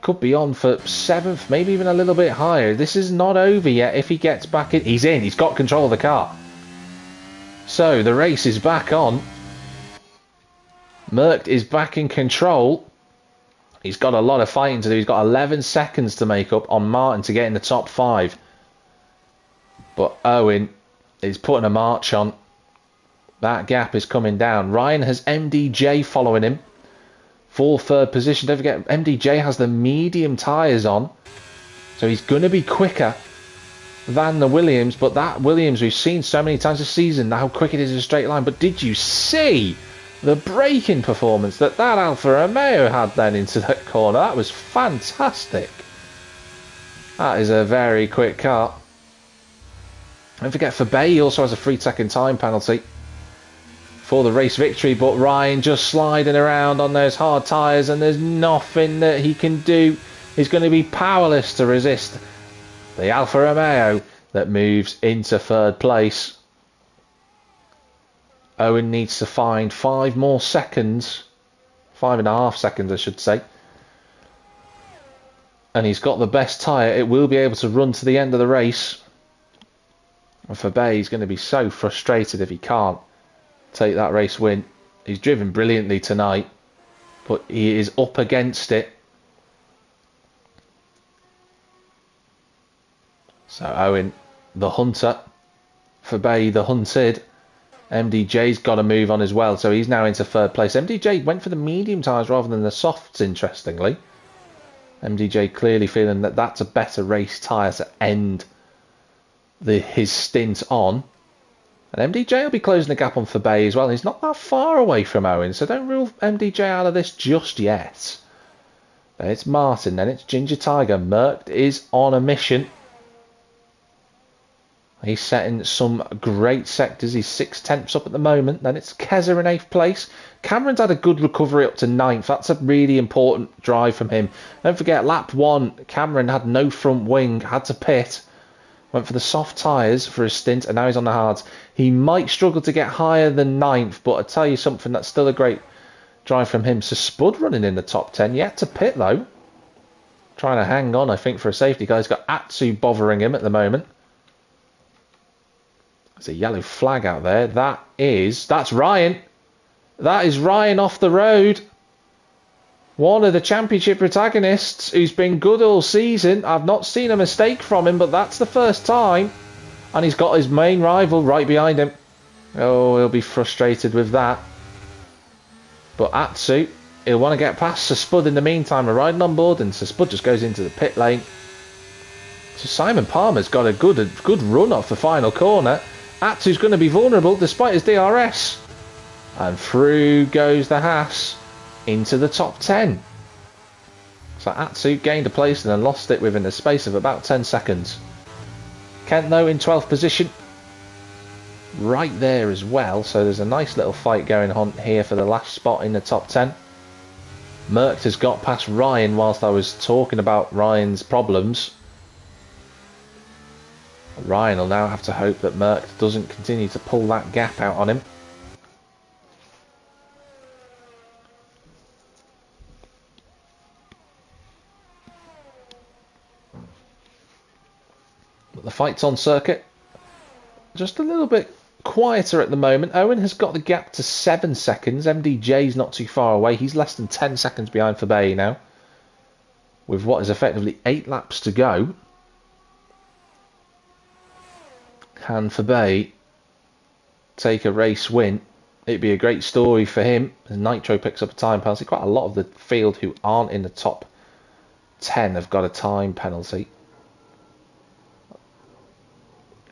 could be on for 7th, maybe even a little bit higher. This is not over yet. If he gets back in, he's in. He's got control of the car. So the race is back on. Merckx is back in control. He's got a lot of fighting to do. He's got 11 seconds to make up on Martin to get in the top 5. But Owen is putting a march on. That gap is coming down. Ryan has MDJ following him for third position. Don't forget, MDJ has the medium tyres on, so he's going to be quicker than the Williams. But that Williams we've seen so many times this season, how quick it is in a straight line. But did you see the braking performance that Alfa Romeo had then into that corner? That was fantastic. That is a very quick car. Don't forget, Fabay also has a 3-second time penalty for the race victory, but Ryan just sliding around on those hard tyres, and there's nothing that he can do. He's going to be powerless to resist the Alfa Romeo that moves into third place. Owen needs to find 5 more seconds. 5.5 seconds, I should say. And he's got the best tyre. It will be able to run to the end of the race. And for Bay, he's going to be so frustrated if he can't take that race win. He's driven brilliantly tonight, but he is up against it. So Owen, the hunter. For Bay, the hunted. MDJ's got to move on as well, so he's now into 3rd place. MDJ went for the medium tyres rather than the softs, interestingly. MDJ clearly feeling that that's a better race tyre to end his stint on. And MDJ will be closing the gap on Fabay as well. He's not that far away from Owen, so don't rule MDJ out of this just yet. Then it's Martin, then it's Ginger Tiger. Merckx is on a mission. He's setting some great sectors. He's 6/10 up at the moment. Then it's Keza in 8th place. Cameron's had a good recovery up to 9th. That's a really important drive from him. Don't forget, lap 1, Cameron had no front wing, had to pit. Went for the soft tyres for his stint, and now he's on the hards. He might struggle to get higher than 9th, but I tell you something, that's still a great drive from him. So Spud running in the top 10. Yet to pit, though. Trying to hang on, I think, for a safety car. He's got Atsu bothering him at the moment. There's a yellow flag out there. That's Ryan. That is Ryan off the road. One of the championship protagonists who's been good all season. I've not seen a mistake from him, but that's the first time. And he's got his main rival right behind him. Oh, he'll be frustrated with that. But Atsu, he'll want to get past Sir Spud in the meantime. We're riding on board, and Sir Spud just goes into the pit lane. So Simon Palmer's got a good run off the final corner. Atsu's going to be vulnerable despite his DRS. And through goes the Haas into the top 10. So Atsu gained a place and then lost it within the space of about 10 seconds. Kent, though, in 12th position. Right there as well. So there's a nice little fight going on here for the last spot in the top 10. Merckx has got past Ryan whilst I was talking about Ryan's problems. Ryan will now have to hope that Merckx doesn't continue to pull that gap out on him. But the fight's on circuit. Just a little bit quieter at the moment. Owen has got the gap to 7 seconds. MDJ's not too far away. He's less than 10 seconds behind Fabay now, with what is effectively 8 laps to go. Can Fabay take a race win? It'd be a great story for him. Nitro picks up a time penalty. Quite a lot of the field who aren't in the top 10 have got a time penalty.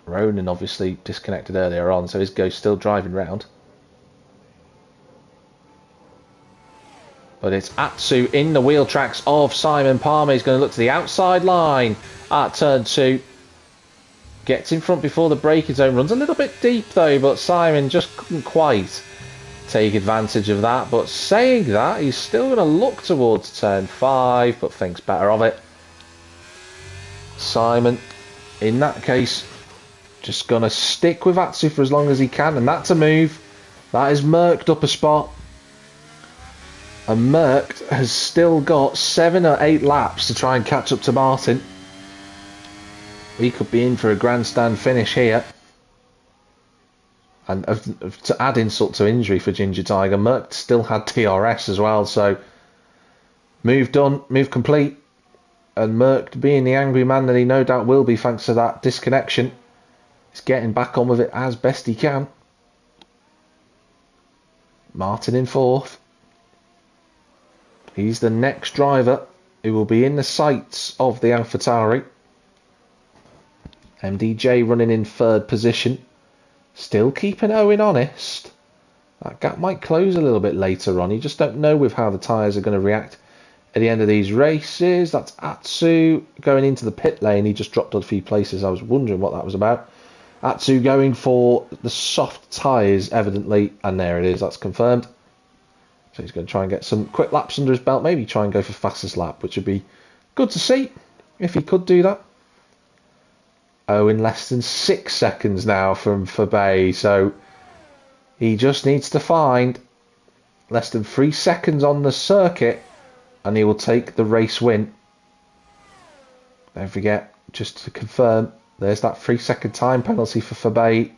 Ronan obviously disconnected earlier on, so his go's still driving round. But it's Atsu in the wheel tracks of Simon Palmer. He's going to look to the outside line at turn 2. Gets in front before the braking zone. Runs a little bit deep though, but Simon just couldn't quite take advantage of that. But saying that, he's still going to look towards turn 5, but thinks better of it. Simon, in that case, just going to stick with Atsu for as long as he can, and that's a move. That is Merckx up a spot. And Merckx has still got 7 or 8 laps to try and catch up to Martin. We could be in for a grandstand finish here. And to add insult to injury for Ginger Tiger, Merckx still had DRS as well. So move done, move complete. And Merckx, being the angry man that he no doubt will be thanks to that disconnection, is getting back on with it as best he can. Martin in 4th. He's the next driver who will be in the sights of the AlphaTauri. MDJ running in 3rd position. Still keeping Owen honest. That gap might close a little bit later on. You just don't know with how the tyres are going to react at the end of these races. That's Atsu going into the pit lane. He just dropped a few places. I was wondering what that was about. Atsu going for the soft tyres, evidently. And there it is. That's confirmed. So he's going to try and get some quick laps under his belt. Maybe try and go for fastest lap, which would be good to see if he could do that. Oh, in less than 6 seconds now from Fabay. So He just needs to find less than 3 seconds on the circuit and he will take the race win. Don't forget, just to confirm, there's that 3-second time penalty for Fabay.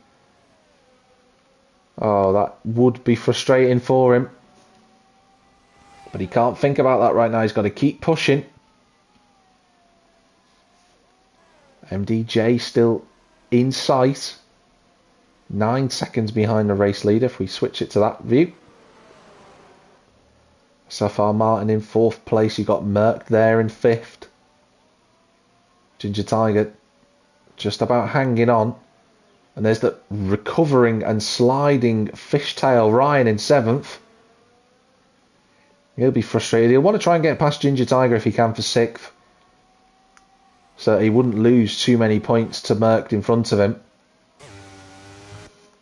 Oh, that would be frustrating for him. But he can't think about that right now. He's got to keep pushing. MDJ still in sight. 9 seconds behind the race leader if we switch it to that view. Safar Martin in 4th place. You've got Merck there in 5th. Ginger Tiger just about hanging on. And there's the recovering and sliding fishtail Ryan in 7th. He'll be frustrated. He'll want to try and get past Ginger Tiger if he can for 6th. So he wouldn't lose too many points to Merck in front of him.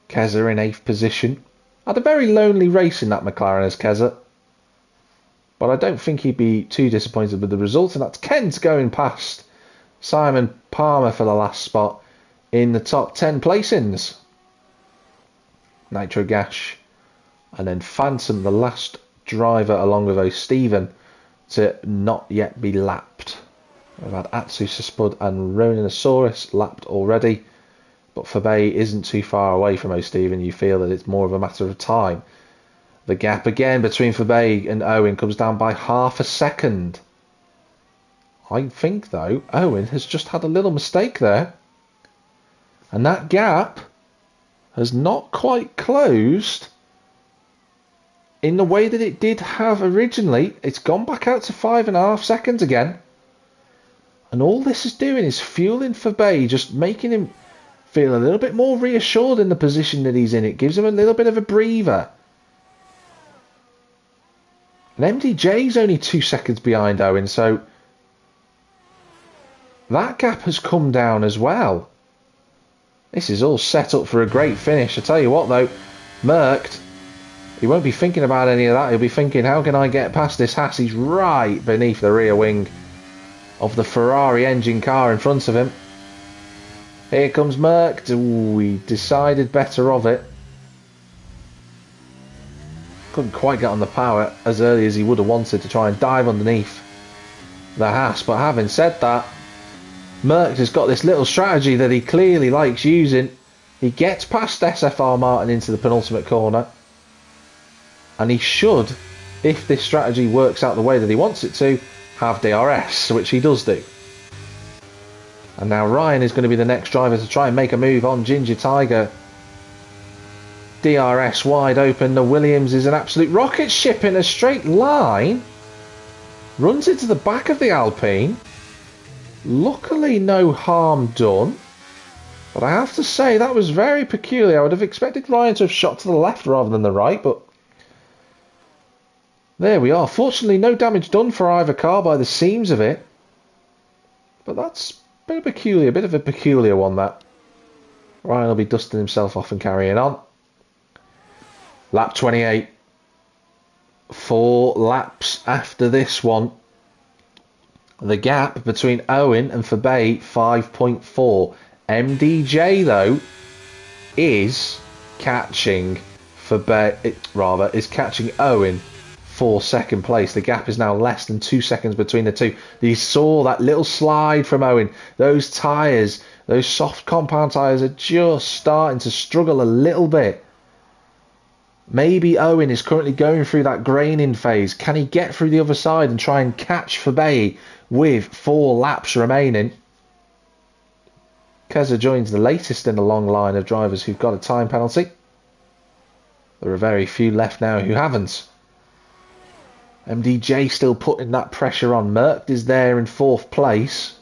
Keza in 8th position. Had a very lonely race in that McLaren as Keza. But I don't think he'd be too disappointed with the result. And that's Kent going past Simon Palmer for the last spot in the top 10 placings. Nitro Gash. And then Phantom, the last driver along with O'Stephen to not yet be lapped. We've had Atsu Spud and Roninosaurus lapped already. But Fabay isn't too far away from O'Stephen. You feel that it's more of a matter of time. The gap again between Fabay and Owen comes down by half a second. I think, though, Owen has just had a little mistake there. And that gap has not quite closed in the way that it did have originally. It's gone back out to 5.5 seconds again. And all this is doing is fueling Fabay, just making him feel a little bit more reassured in the position that he's in. It gives him a little bit of a breather. And MDJ's only 2 seconds behind Owen, so that gap has come down as well. This is all set up for a great finish. I tell you what though, Merckx, he won't be thinking about any of that. He'll be thinking, how can I get past this Haas? He's right beneath the rear wing of the Ferrari engine car in front of him. Here comes Merckx. Ooh, he decided better of it. Couldn't quite get on the power as early as he would have wanted to try and dive underneath the Haas. But having said that, Merckx has got this little strategy that he clearly likes using. He gets past SFR Martin into the penultimate corner. And he should, if this strategy works out the way that he wants it to, have DRS, which he does do. And now Ryan is going to be the next driver to try and make a move on Ginger Tiger. DRS wide open. The Williams is an absolute rocket ship in a straight line. Runs into the back of the Alpine. Luckily no harm done. But I have to say that was very peculiar. I would have expected Ryan to have shot to the left rather than the right. But there we are. Fortunately no damage done for either car by the seams of it. But that's a bit peculiar. A bit of a peculiar one, that. Ryan will be dusting himself off and carrying on. Lap 28. 4 laps after this one. The gap between Owen and Fabay, 5.4. MDJ, though, is catching Fabay, is catching Owen for 2nd place. The gap is now less than 2 seconds between the two. You saw that little slide from Owen. Those tyres, those soft compound tyres are just starting to struggle a little bit. Maybe Owen is currently going through that graining phase. Can he get through the other side and try and catch Fabay with 4 laps remaining? Keza joins the latest in a long line of drivers who've got a time penalty. There are very few left now who haven't. MDJ still putting that pressure on. Merckx is there in 4th place.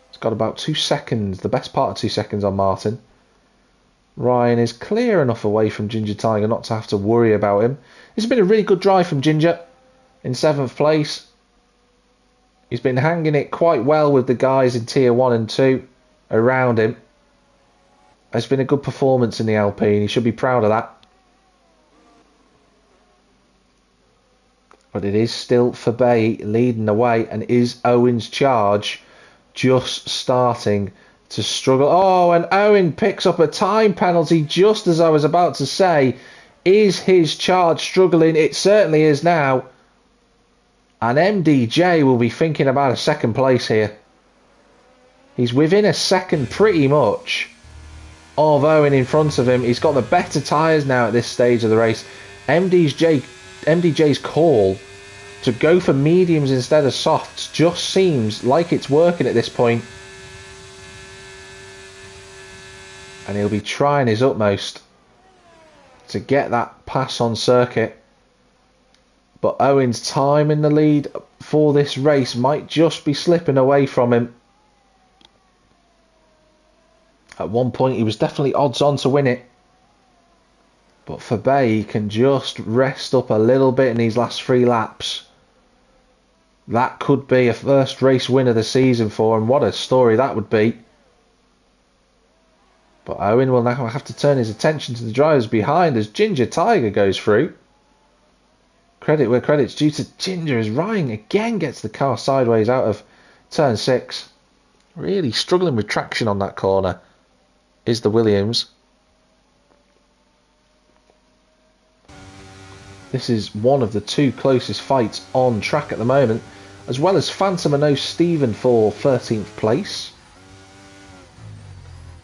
It's got about 2 seconds, the best part of 2 seconds on Martin. Ryan is clear enough away from Ginger Tiger not to have to worry about him. It's been a really good drive from Ginger in 7th place. He's been hanging it quite well with the guys in Tier 1 and 2 around him. It's been a good performance in the Alpine. He should be proud of that. But it is still Fabay leading the way, and is Owen's charge just starting to struggle. Oh, and Owen picks up a time penalty just as I was about to say. Is his charge struggling? It certainly is now. And MDJ will be thinking about a second place here. He's within a second pretty much of Owen in front of him. He's got the better tyres now at this stage of the race. MDJ's call to go for mediums instead of softs just seems like it's working at this point. And he'll be trying his utmost to get that pass on circuit. But Owen's time in the lead for this race might just be slipping away from him. At one point he was definitely odds on to win it. But Fabay can just rest up a little bit in these last 3 laps. That could be a first race win of the season for him. What a story that would be. But Owen will now have to turn his attention to the drivers behind as Ginger Tiger goes through. Credit where credit's due to Ginger as Ryan again gets the car sideways out of turn 6. Really struggling with traction on that corner is the Williams. This is one of the 2 closest fights on track at the moment, as well as Phantom and Stephen for 13th place.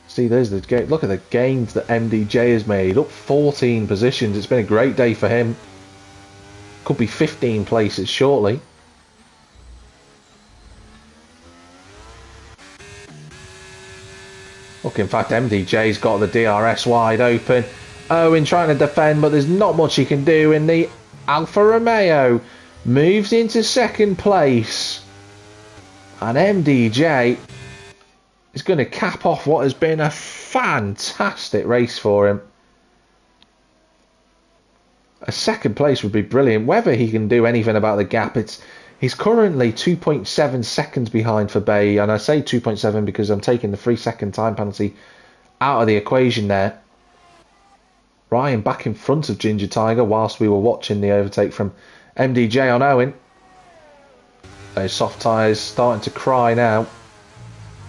See, there's the game. Look at the gains that MDJ has made, up 14 positions. It's been a great day for him. Could be 15 places shortly. Look, in fact, MDJ's got the DRS wide open. Owen trying to defend, but there's not much he can do. And the Alfa Romeo moves into second place. And MDJ is going to cap off what has been a fantastic race for him. A second place would be brilliant. Whether he can do anything about the gap, he's currently 2.7 seconds behind for Bay, and I say 2.7 because I'm taking the 3-second time penalty out of the equation there. Ryan back in front of Ginger Tiger whilst we were watching the overtake from MDJ on Owen. Those soft tyres starting to cry now,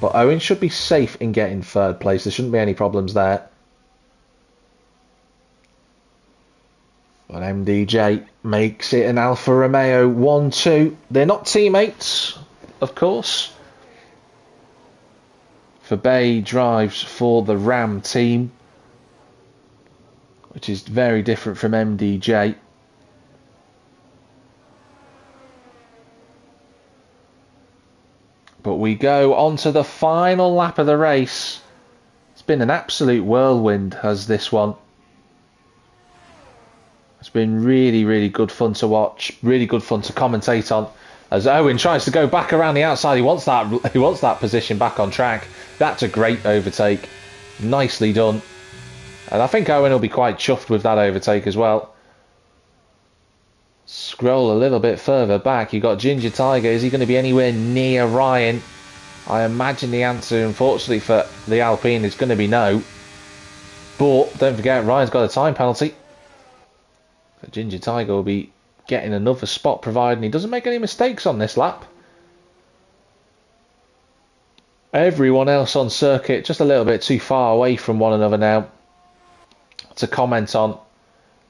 but Owen should be safe in getting 3rd place. There shouldn't be any problems there. But MDJ makes it an Alfa Romeo 1-2. They're not teammates, of course. Fabay drives for the Ram team, which is very different from MDJ. But we go on to the final lap of the race. It's been an absolute whirlwind, has this one. It's been really, really good fun to watch. Really good fun to commentate on. As Owen tries to go back around the outside, he wants that position back on track. That's a great overtake. Nicely done. And I think Owen will be quite chuffed with that overtake as well. Scroll a little bit further back. You've got Ginger Tiger. Is he going to be anywhere near Ryan? I imagine the answer, unfortunately, for the Alpine is going to be no. But don't forget, Ryan's got a time penalty. So Ginger Tiger will be getting another spot providing he doesn't make any mistakes on this lap. Everyone else on circuit just a little bit too far away from one another now to comment on.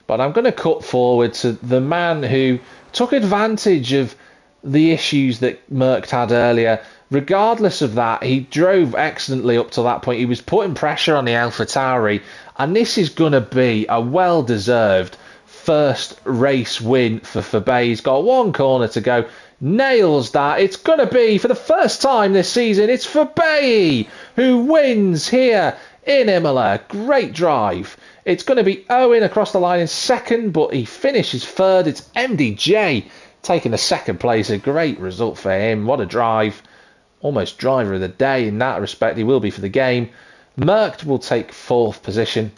But I'm going to cut forward to the man who took advantage of the issues that Merckx had earlier. Regardless of that, he drove excellently up to that point. He was putting pressure on the AlphaTauri, and this is going to be a well-deserved first race win for Fabay. He's got 1 corner to go. Nails that. It's going to be, for the first time this season, it's Fabay who wins here in Imola. Great drive. It's going to be Owen across the line in second, but he finishes 3rd. It's MDJ taking the 2nd place. A great result for him. What a drive. Almost driver of the day in that respect. He will be for the game. Merckx will take 4th position.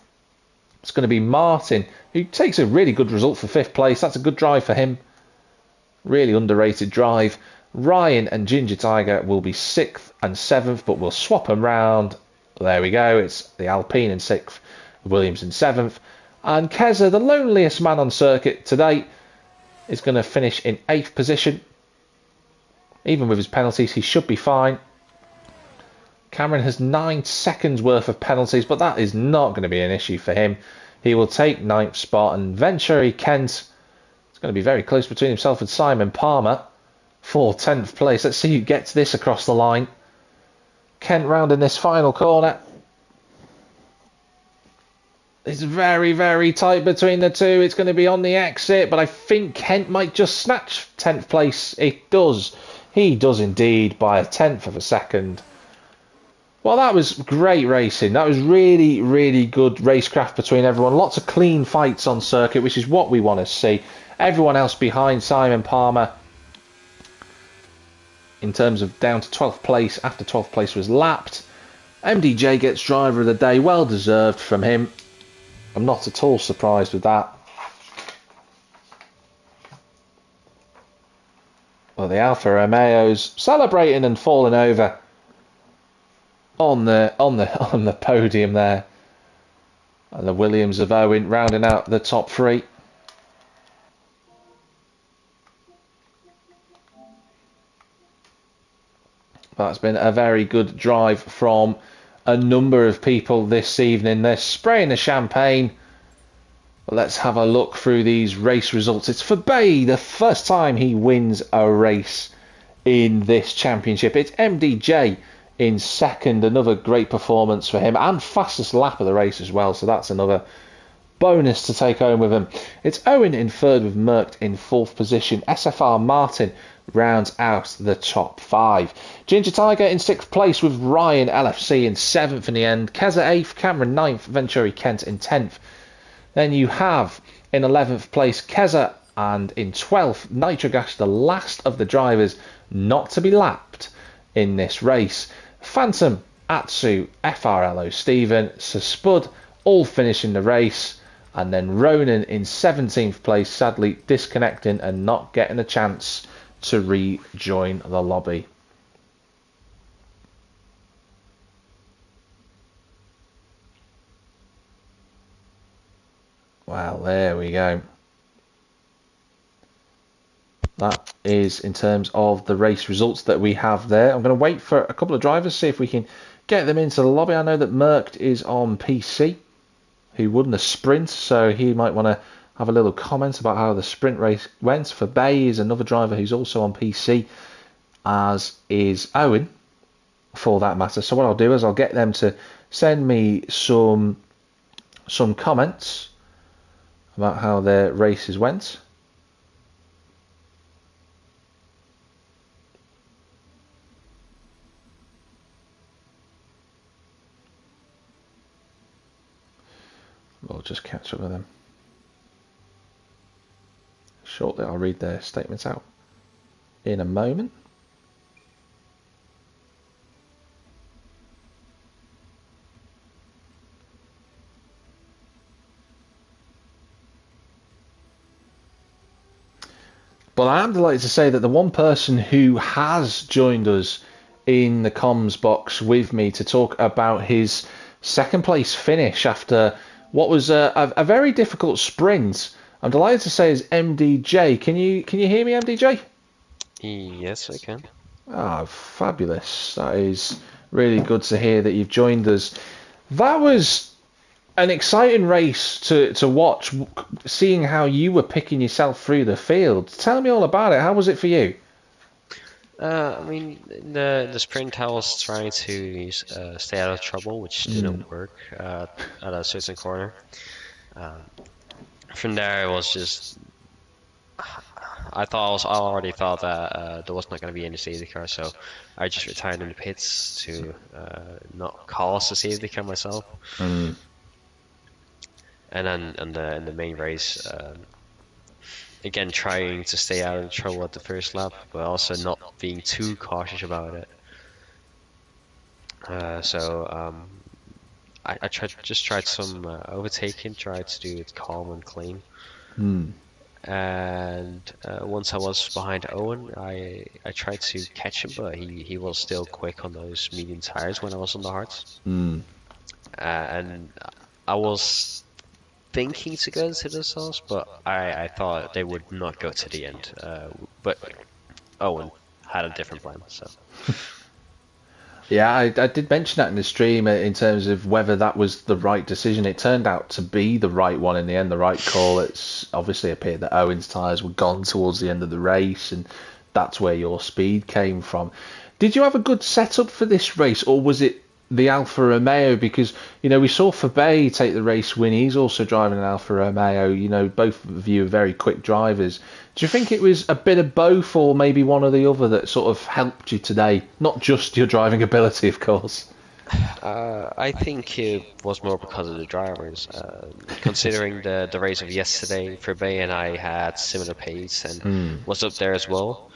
It's going to be Martin, who takes a really good result for 5th place. That's a good drive for him. Really underrated drive. Ryan and Ginger Tiger will be 6th and 7th, but we'll swap them round. There we go. It's the Alpine in 6th, Williams in 7th. And Keza, the loneliest man on circuit today, is going to finish in 8th position. Even with his penalties, he should be fine. Cameron has 9 seconds worth of penalties, but that is not going to be an issue for him. He will take 9th spot, and Venturi Kent, it's going to be very close between himself and Simon Palmer for 10th place. Let's see who gets this across the line. Kent round in this final corner. It's very, very tight between the two. It's going to be on the exit, but I think Kent might just snatch 10th place. It does. He does indeed by a 10th of a second. Well, that was great racing. That was really, really good racecraft between everyone. Lots of clean fights on circuit, which is what we want to see. Everyone else behind Simon Palmer in terms of down to 12th place after 12th place was lapped. MDJ gets driver of the day. Well deserved from him. I'm not at all surprised with that. Well, the Alfa Romeos celebrating and falling over on the podium there, and the Williams of Owen rounding out the top 3. That's been a very good drive from a number of people this evening. They're spraying the champagne. But let's have a look through these race results. It's for Bay, the first time he wins a race in this championship. It's MDJ in second, another great performance for him, and fastest lap of the race as well, so that's another bonus to take home with him. It's Owen in third with Merckx in 4th position. SFR Martin rounds out the top 5. Ginger Tiger in 6th place with Ryan LFC in 7th in the end. Keza 8th, Cameron 9th, Venturi Kent in 10th. Then you have in 11th place Keza, and in 12th Nitrogash, the last of the drivers not to be lapped in this race. Phantom, Atsu, FRLO Stephen, Sir Spud all finishing the race, and then Ronan in 17th place, sadly disconnecting and not getting a chance to rejoin the lobby. Well, there we go. That is in terms of the race results that we have there. I'm going to wait for a couple of drivers, see if we can get them into the lobby. I know that Merckx is on PC, who won the sprint, so he might want to have a little comment about how the sprint race went. For Bay is another driver who's also on PC, as is Owen, for that matter. So what I'll do is I'll get them to send me some comments about how their races went. We'll just catch up with them shortly. I'll read their statements out in a moment. But I am delighted to say that the one person who has joined us in the comms box with me to talk about his second place finish after what was a very difficult sprint, I'm delighted to say, is MDJ. Can you hear me, MDJ? Yes, I can. Ah, fabulous. That is really good to hear that you've joined us. That was an exciting race to watch, seeing how you were picking yourself through the field. Tell me all about it. How was it for you? I mean, the sprint I was trying to stay out of trouble, which didn't work at a certain corner. From there, it was just I already thought that there was not going to be any safety car, so I just retired in the pits to not cause a safety car myself. And then in the main race, again trying to stay out of trouble at the first lap, but also not being too cautious about it. I tried some overtaking, tried to do it calm and clean. And once I was behind Owen, I tried to catch him, but he was still quick on those medium tires when I was on the hards. And I was thinking to go into the sauce, but I thought they would not go to the end. But Owen had a different plan, so. Yeah, I did mention that in the stream in terms of whether that was the right decision. It turned out to be the right one in the end, the right call. It's obviously appeared that Owen's tyres were gone towards the end of the race, and that's where your speed came from. Did you have a good setup for this race, or was it the Alfa Romeo? Because, we saw Fabay take the race win. He's also driving an Alfa Romeo. Both of you are very quick drivers. Do you think it was a bit of both, or maybe one or the other that sort of helped you today? Not just your driving ability, of course. I think it was more because of the drivers. Considering the race of yesterday, Fabay and I had similar pace and was up there as well.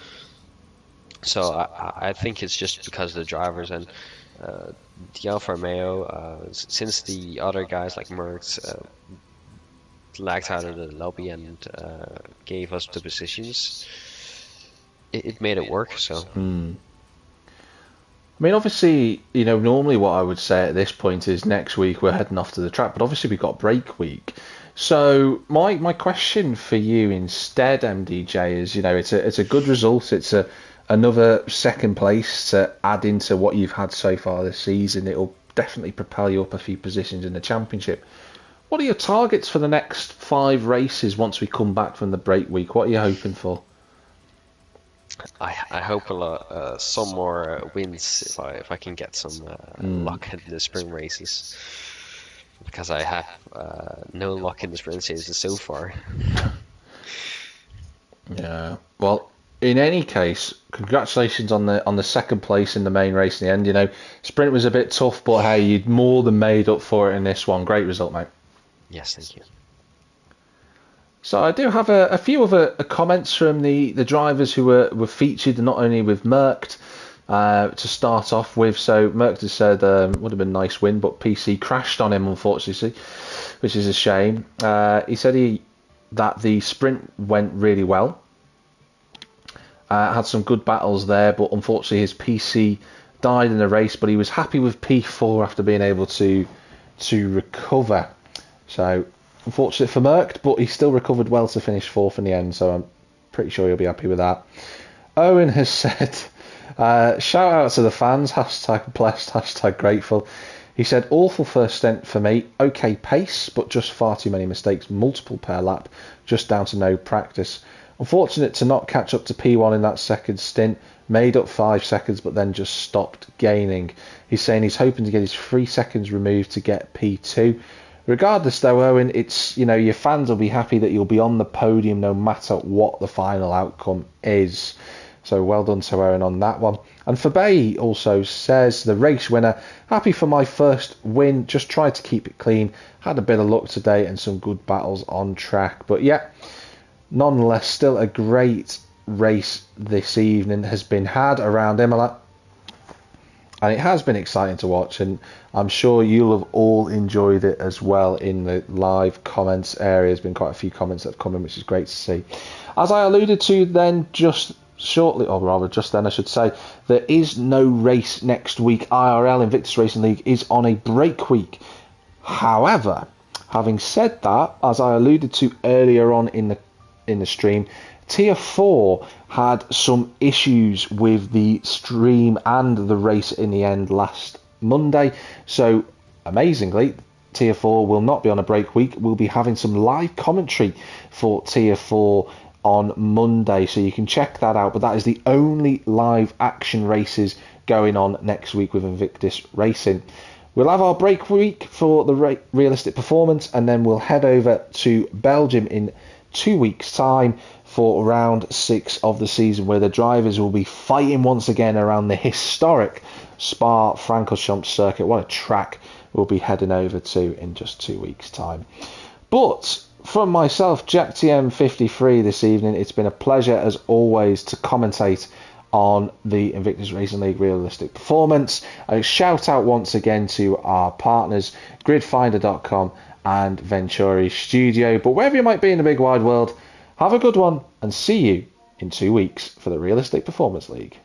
So I think it's just because of the drivers and the Alfa Romeo. Since the other guys like Merckx lagged out of the lobby and gave us the positions, it made it work. So. I mean, obviously, normally what I would say at this point is next week we're heading off to the track, but obviously we've got break week. So my question for you instead, MDJ, is it's a good result. It's another second place to add into what you've had so far this season. It'll definitely propel you up a few positions in the championship. What are your targets for the next 5 races once we come back from the break week? What are you hoping for? I hope some more wins if I can get some luck in the spring races, because I have no luck in the sprint races so far. Yeah. Well, in any case, congratulations on the second place in the main race in the end. Sprint was a bit tough, but hey, you'd more than made up for it in this one. Great result, mate. Yes, thank you. So I do have a few other comments from the drivers who were featured, not only with Merckx to start off with. So Merckx has said would have been a nice win, but PC crashed on him, unfortunately, which is a shame. He said that the sprint went really well. Had some good battles there, but unfortunately his PC died in the race, but he was happy with P4 after being able to recover. So unfortunate for Merckx, but he still recovered well to finish 4th in the end, so I'm pretty sure you'll be happy with that. Owen has said, shout out to the fans, #blessed, #grateful. He said, awful first stint for me, okay pace, but just far too many mistakes, multiple per lap, just down to no practice. Unfortunate to not catch up to P1 in that second stint, made up 5 seconds, but then just stopped gaining. He's saying he's hoping to get his 3 seconds removed to get P2. Regardless though, Owen, it's your fans will be happy that you'll be on the podium no matter what the final outcome is. So well done to Owen on that one. And Fabay also says, the race winner, happy for my first win, just tried to keep it clean, had a bit of luck today and some good battles on track. But yeah, nonetheless, still a great race this evening has been had around Imola. And it has been exciting to watch, and I'm sure you'll have all enjoyed it as well in the live comments area. There's been quite a few comments that have come in, which is great to see. As I alluded to then just shortly, or rather just then I should say, there is no race next week. IRL, Invictus Racing League, is on a break week. However, having said that, as I alluded to earlier on in the stream, Tier 4 had some issues with the stream and the race in the end last Monday. So, amazingly, Tier 4 will not be on a break week. We'll be having some live commentary for Tier 4 on Monday. So you can check that out. But that is the only live action races going on next week with Invictus Racing. We'll have our break week for the realistic performance, and then we'll head over to Belgium in 2 weeks' time for round 6 of the season, where the drivers will be fighting once again around the historic Spa-Francorchamps circuit. What a track we'll be heading over to in just 2 weeks' time. But from myself, Jack TM53 this evening, it's been a pleasure as always to commentate on the Invictus Racing League Realistic Performance. A shout out once again to our partners, gridfinder.com and Venturi Studio. But wherever you might be in the big wide world, have a good one, and see you in 2 weeks for the Realistic Performance League.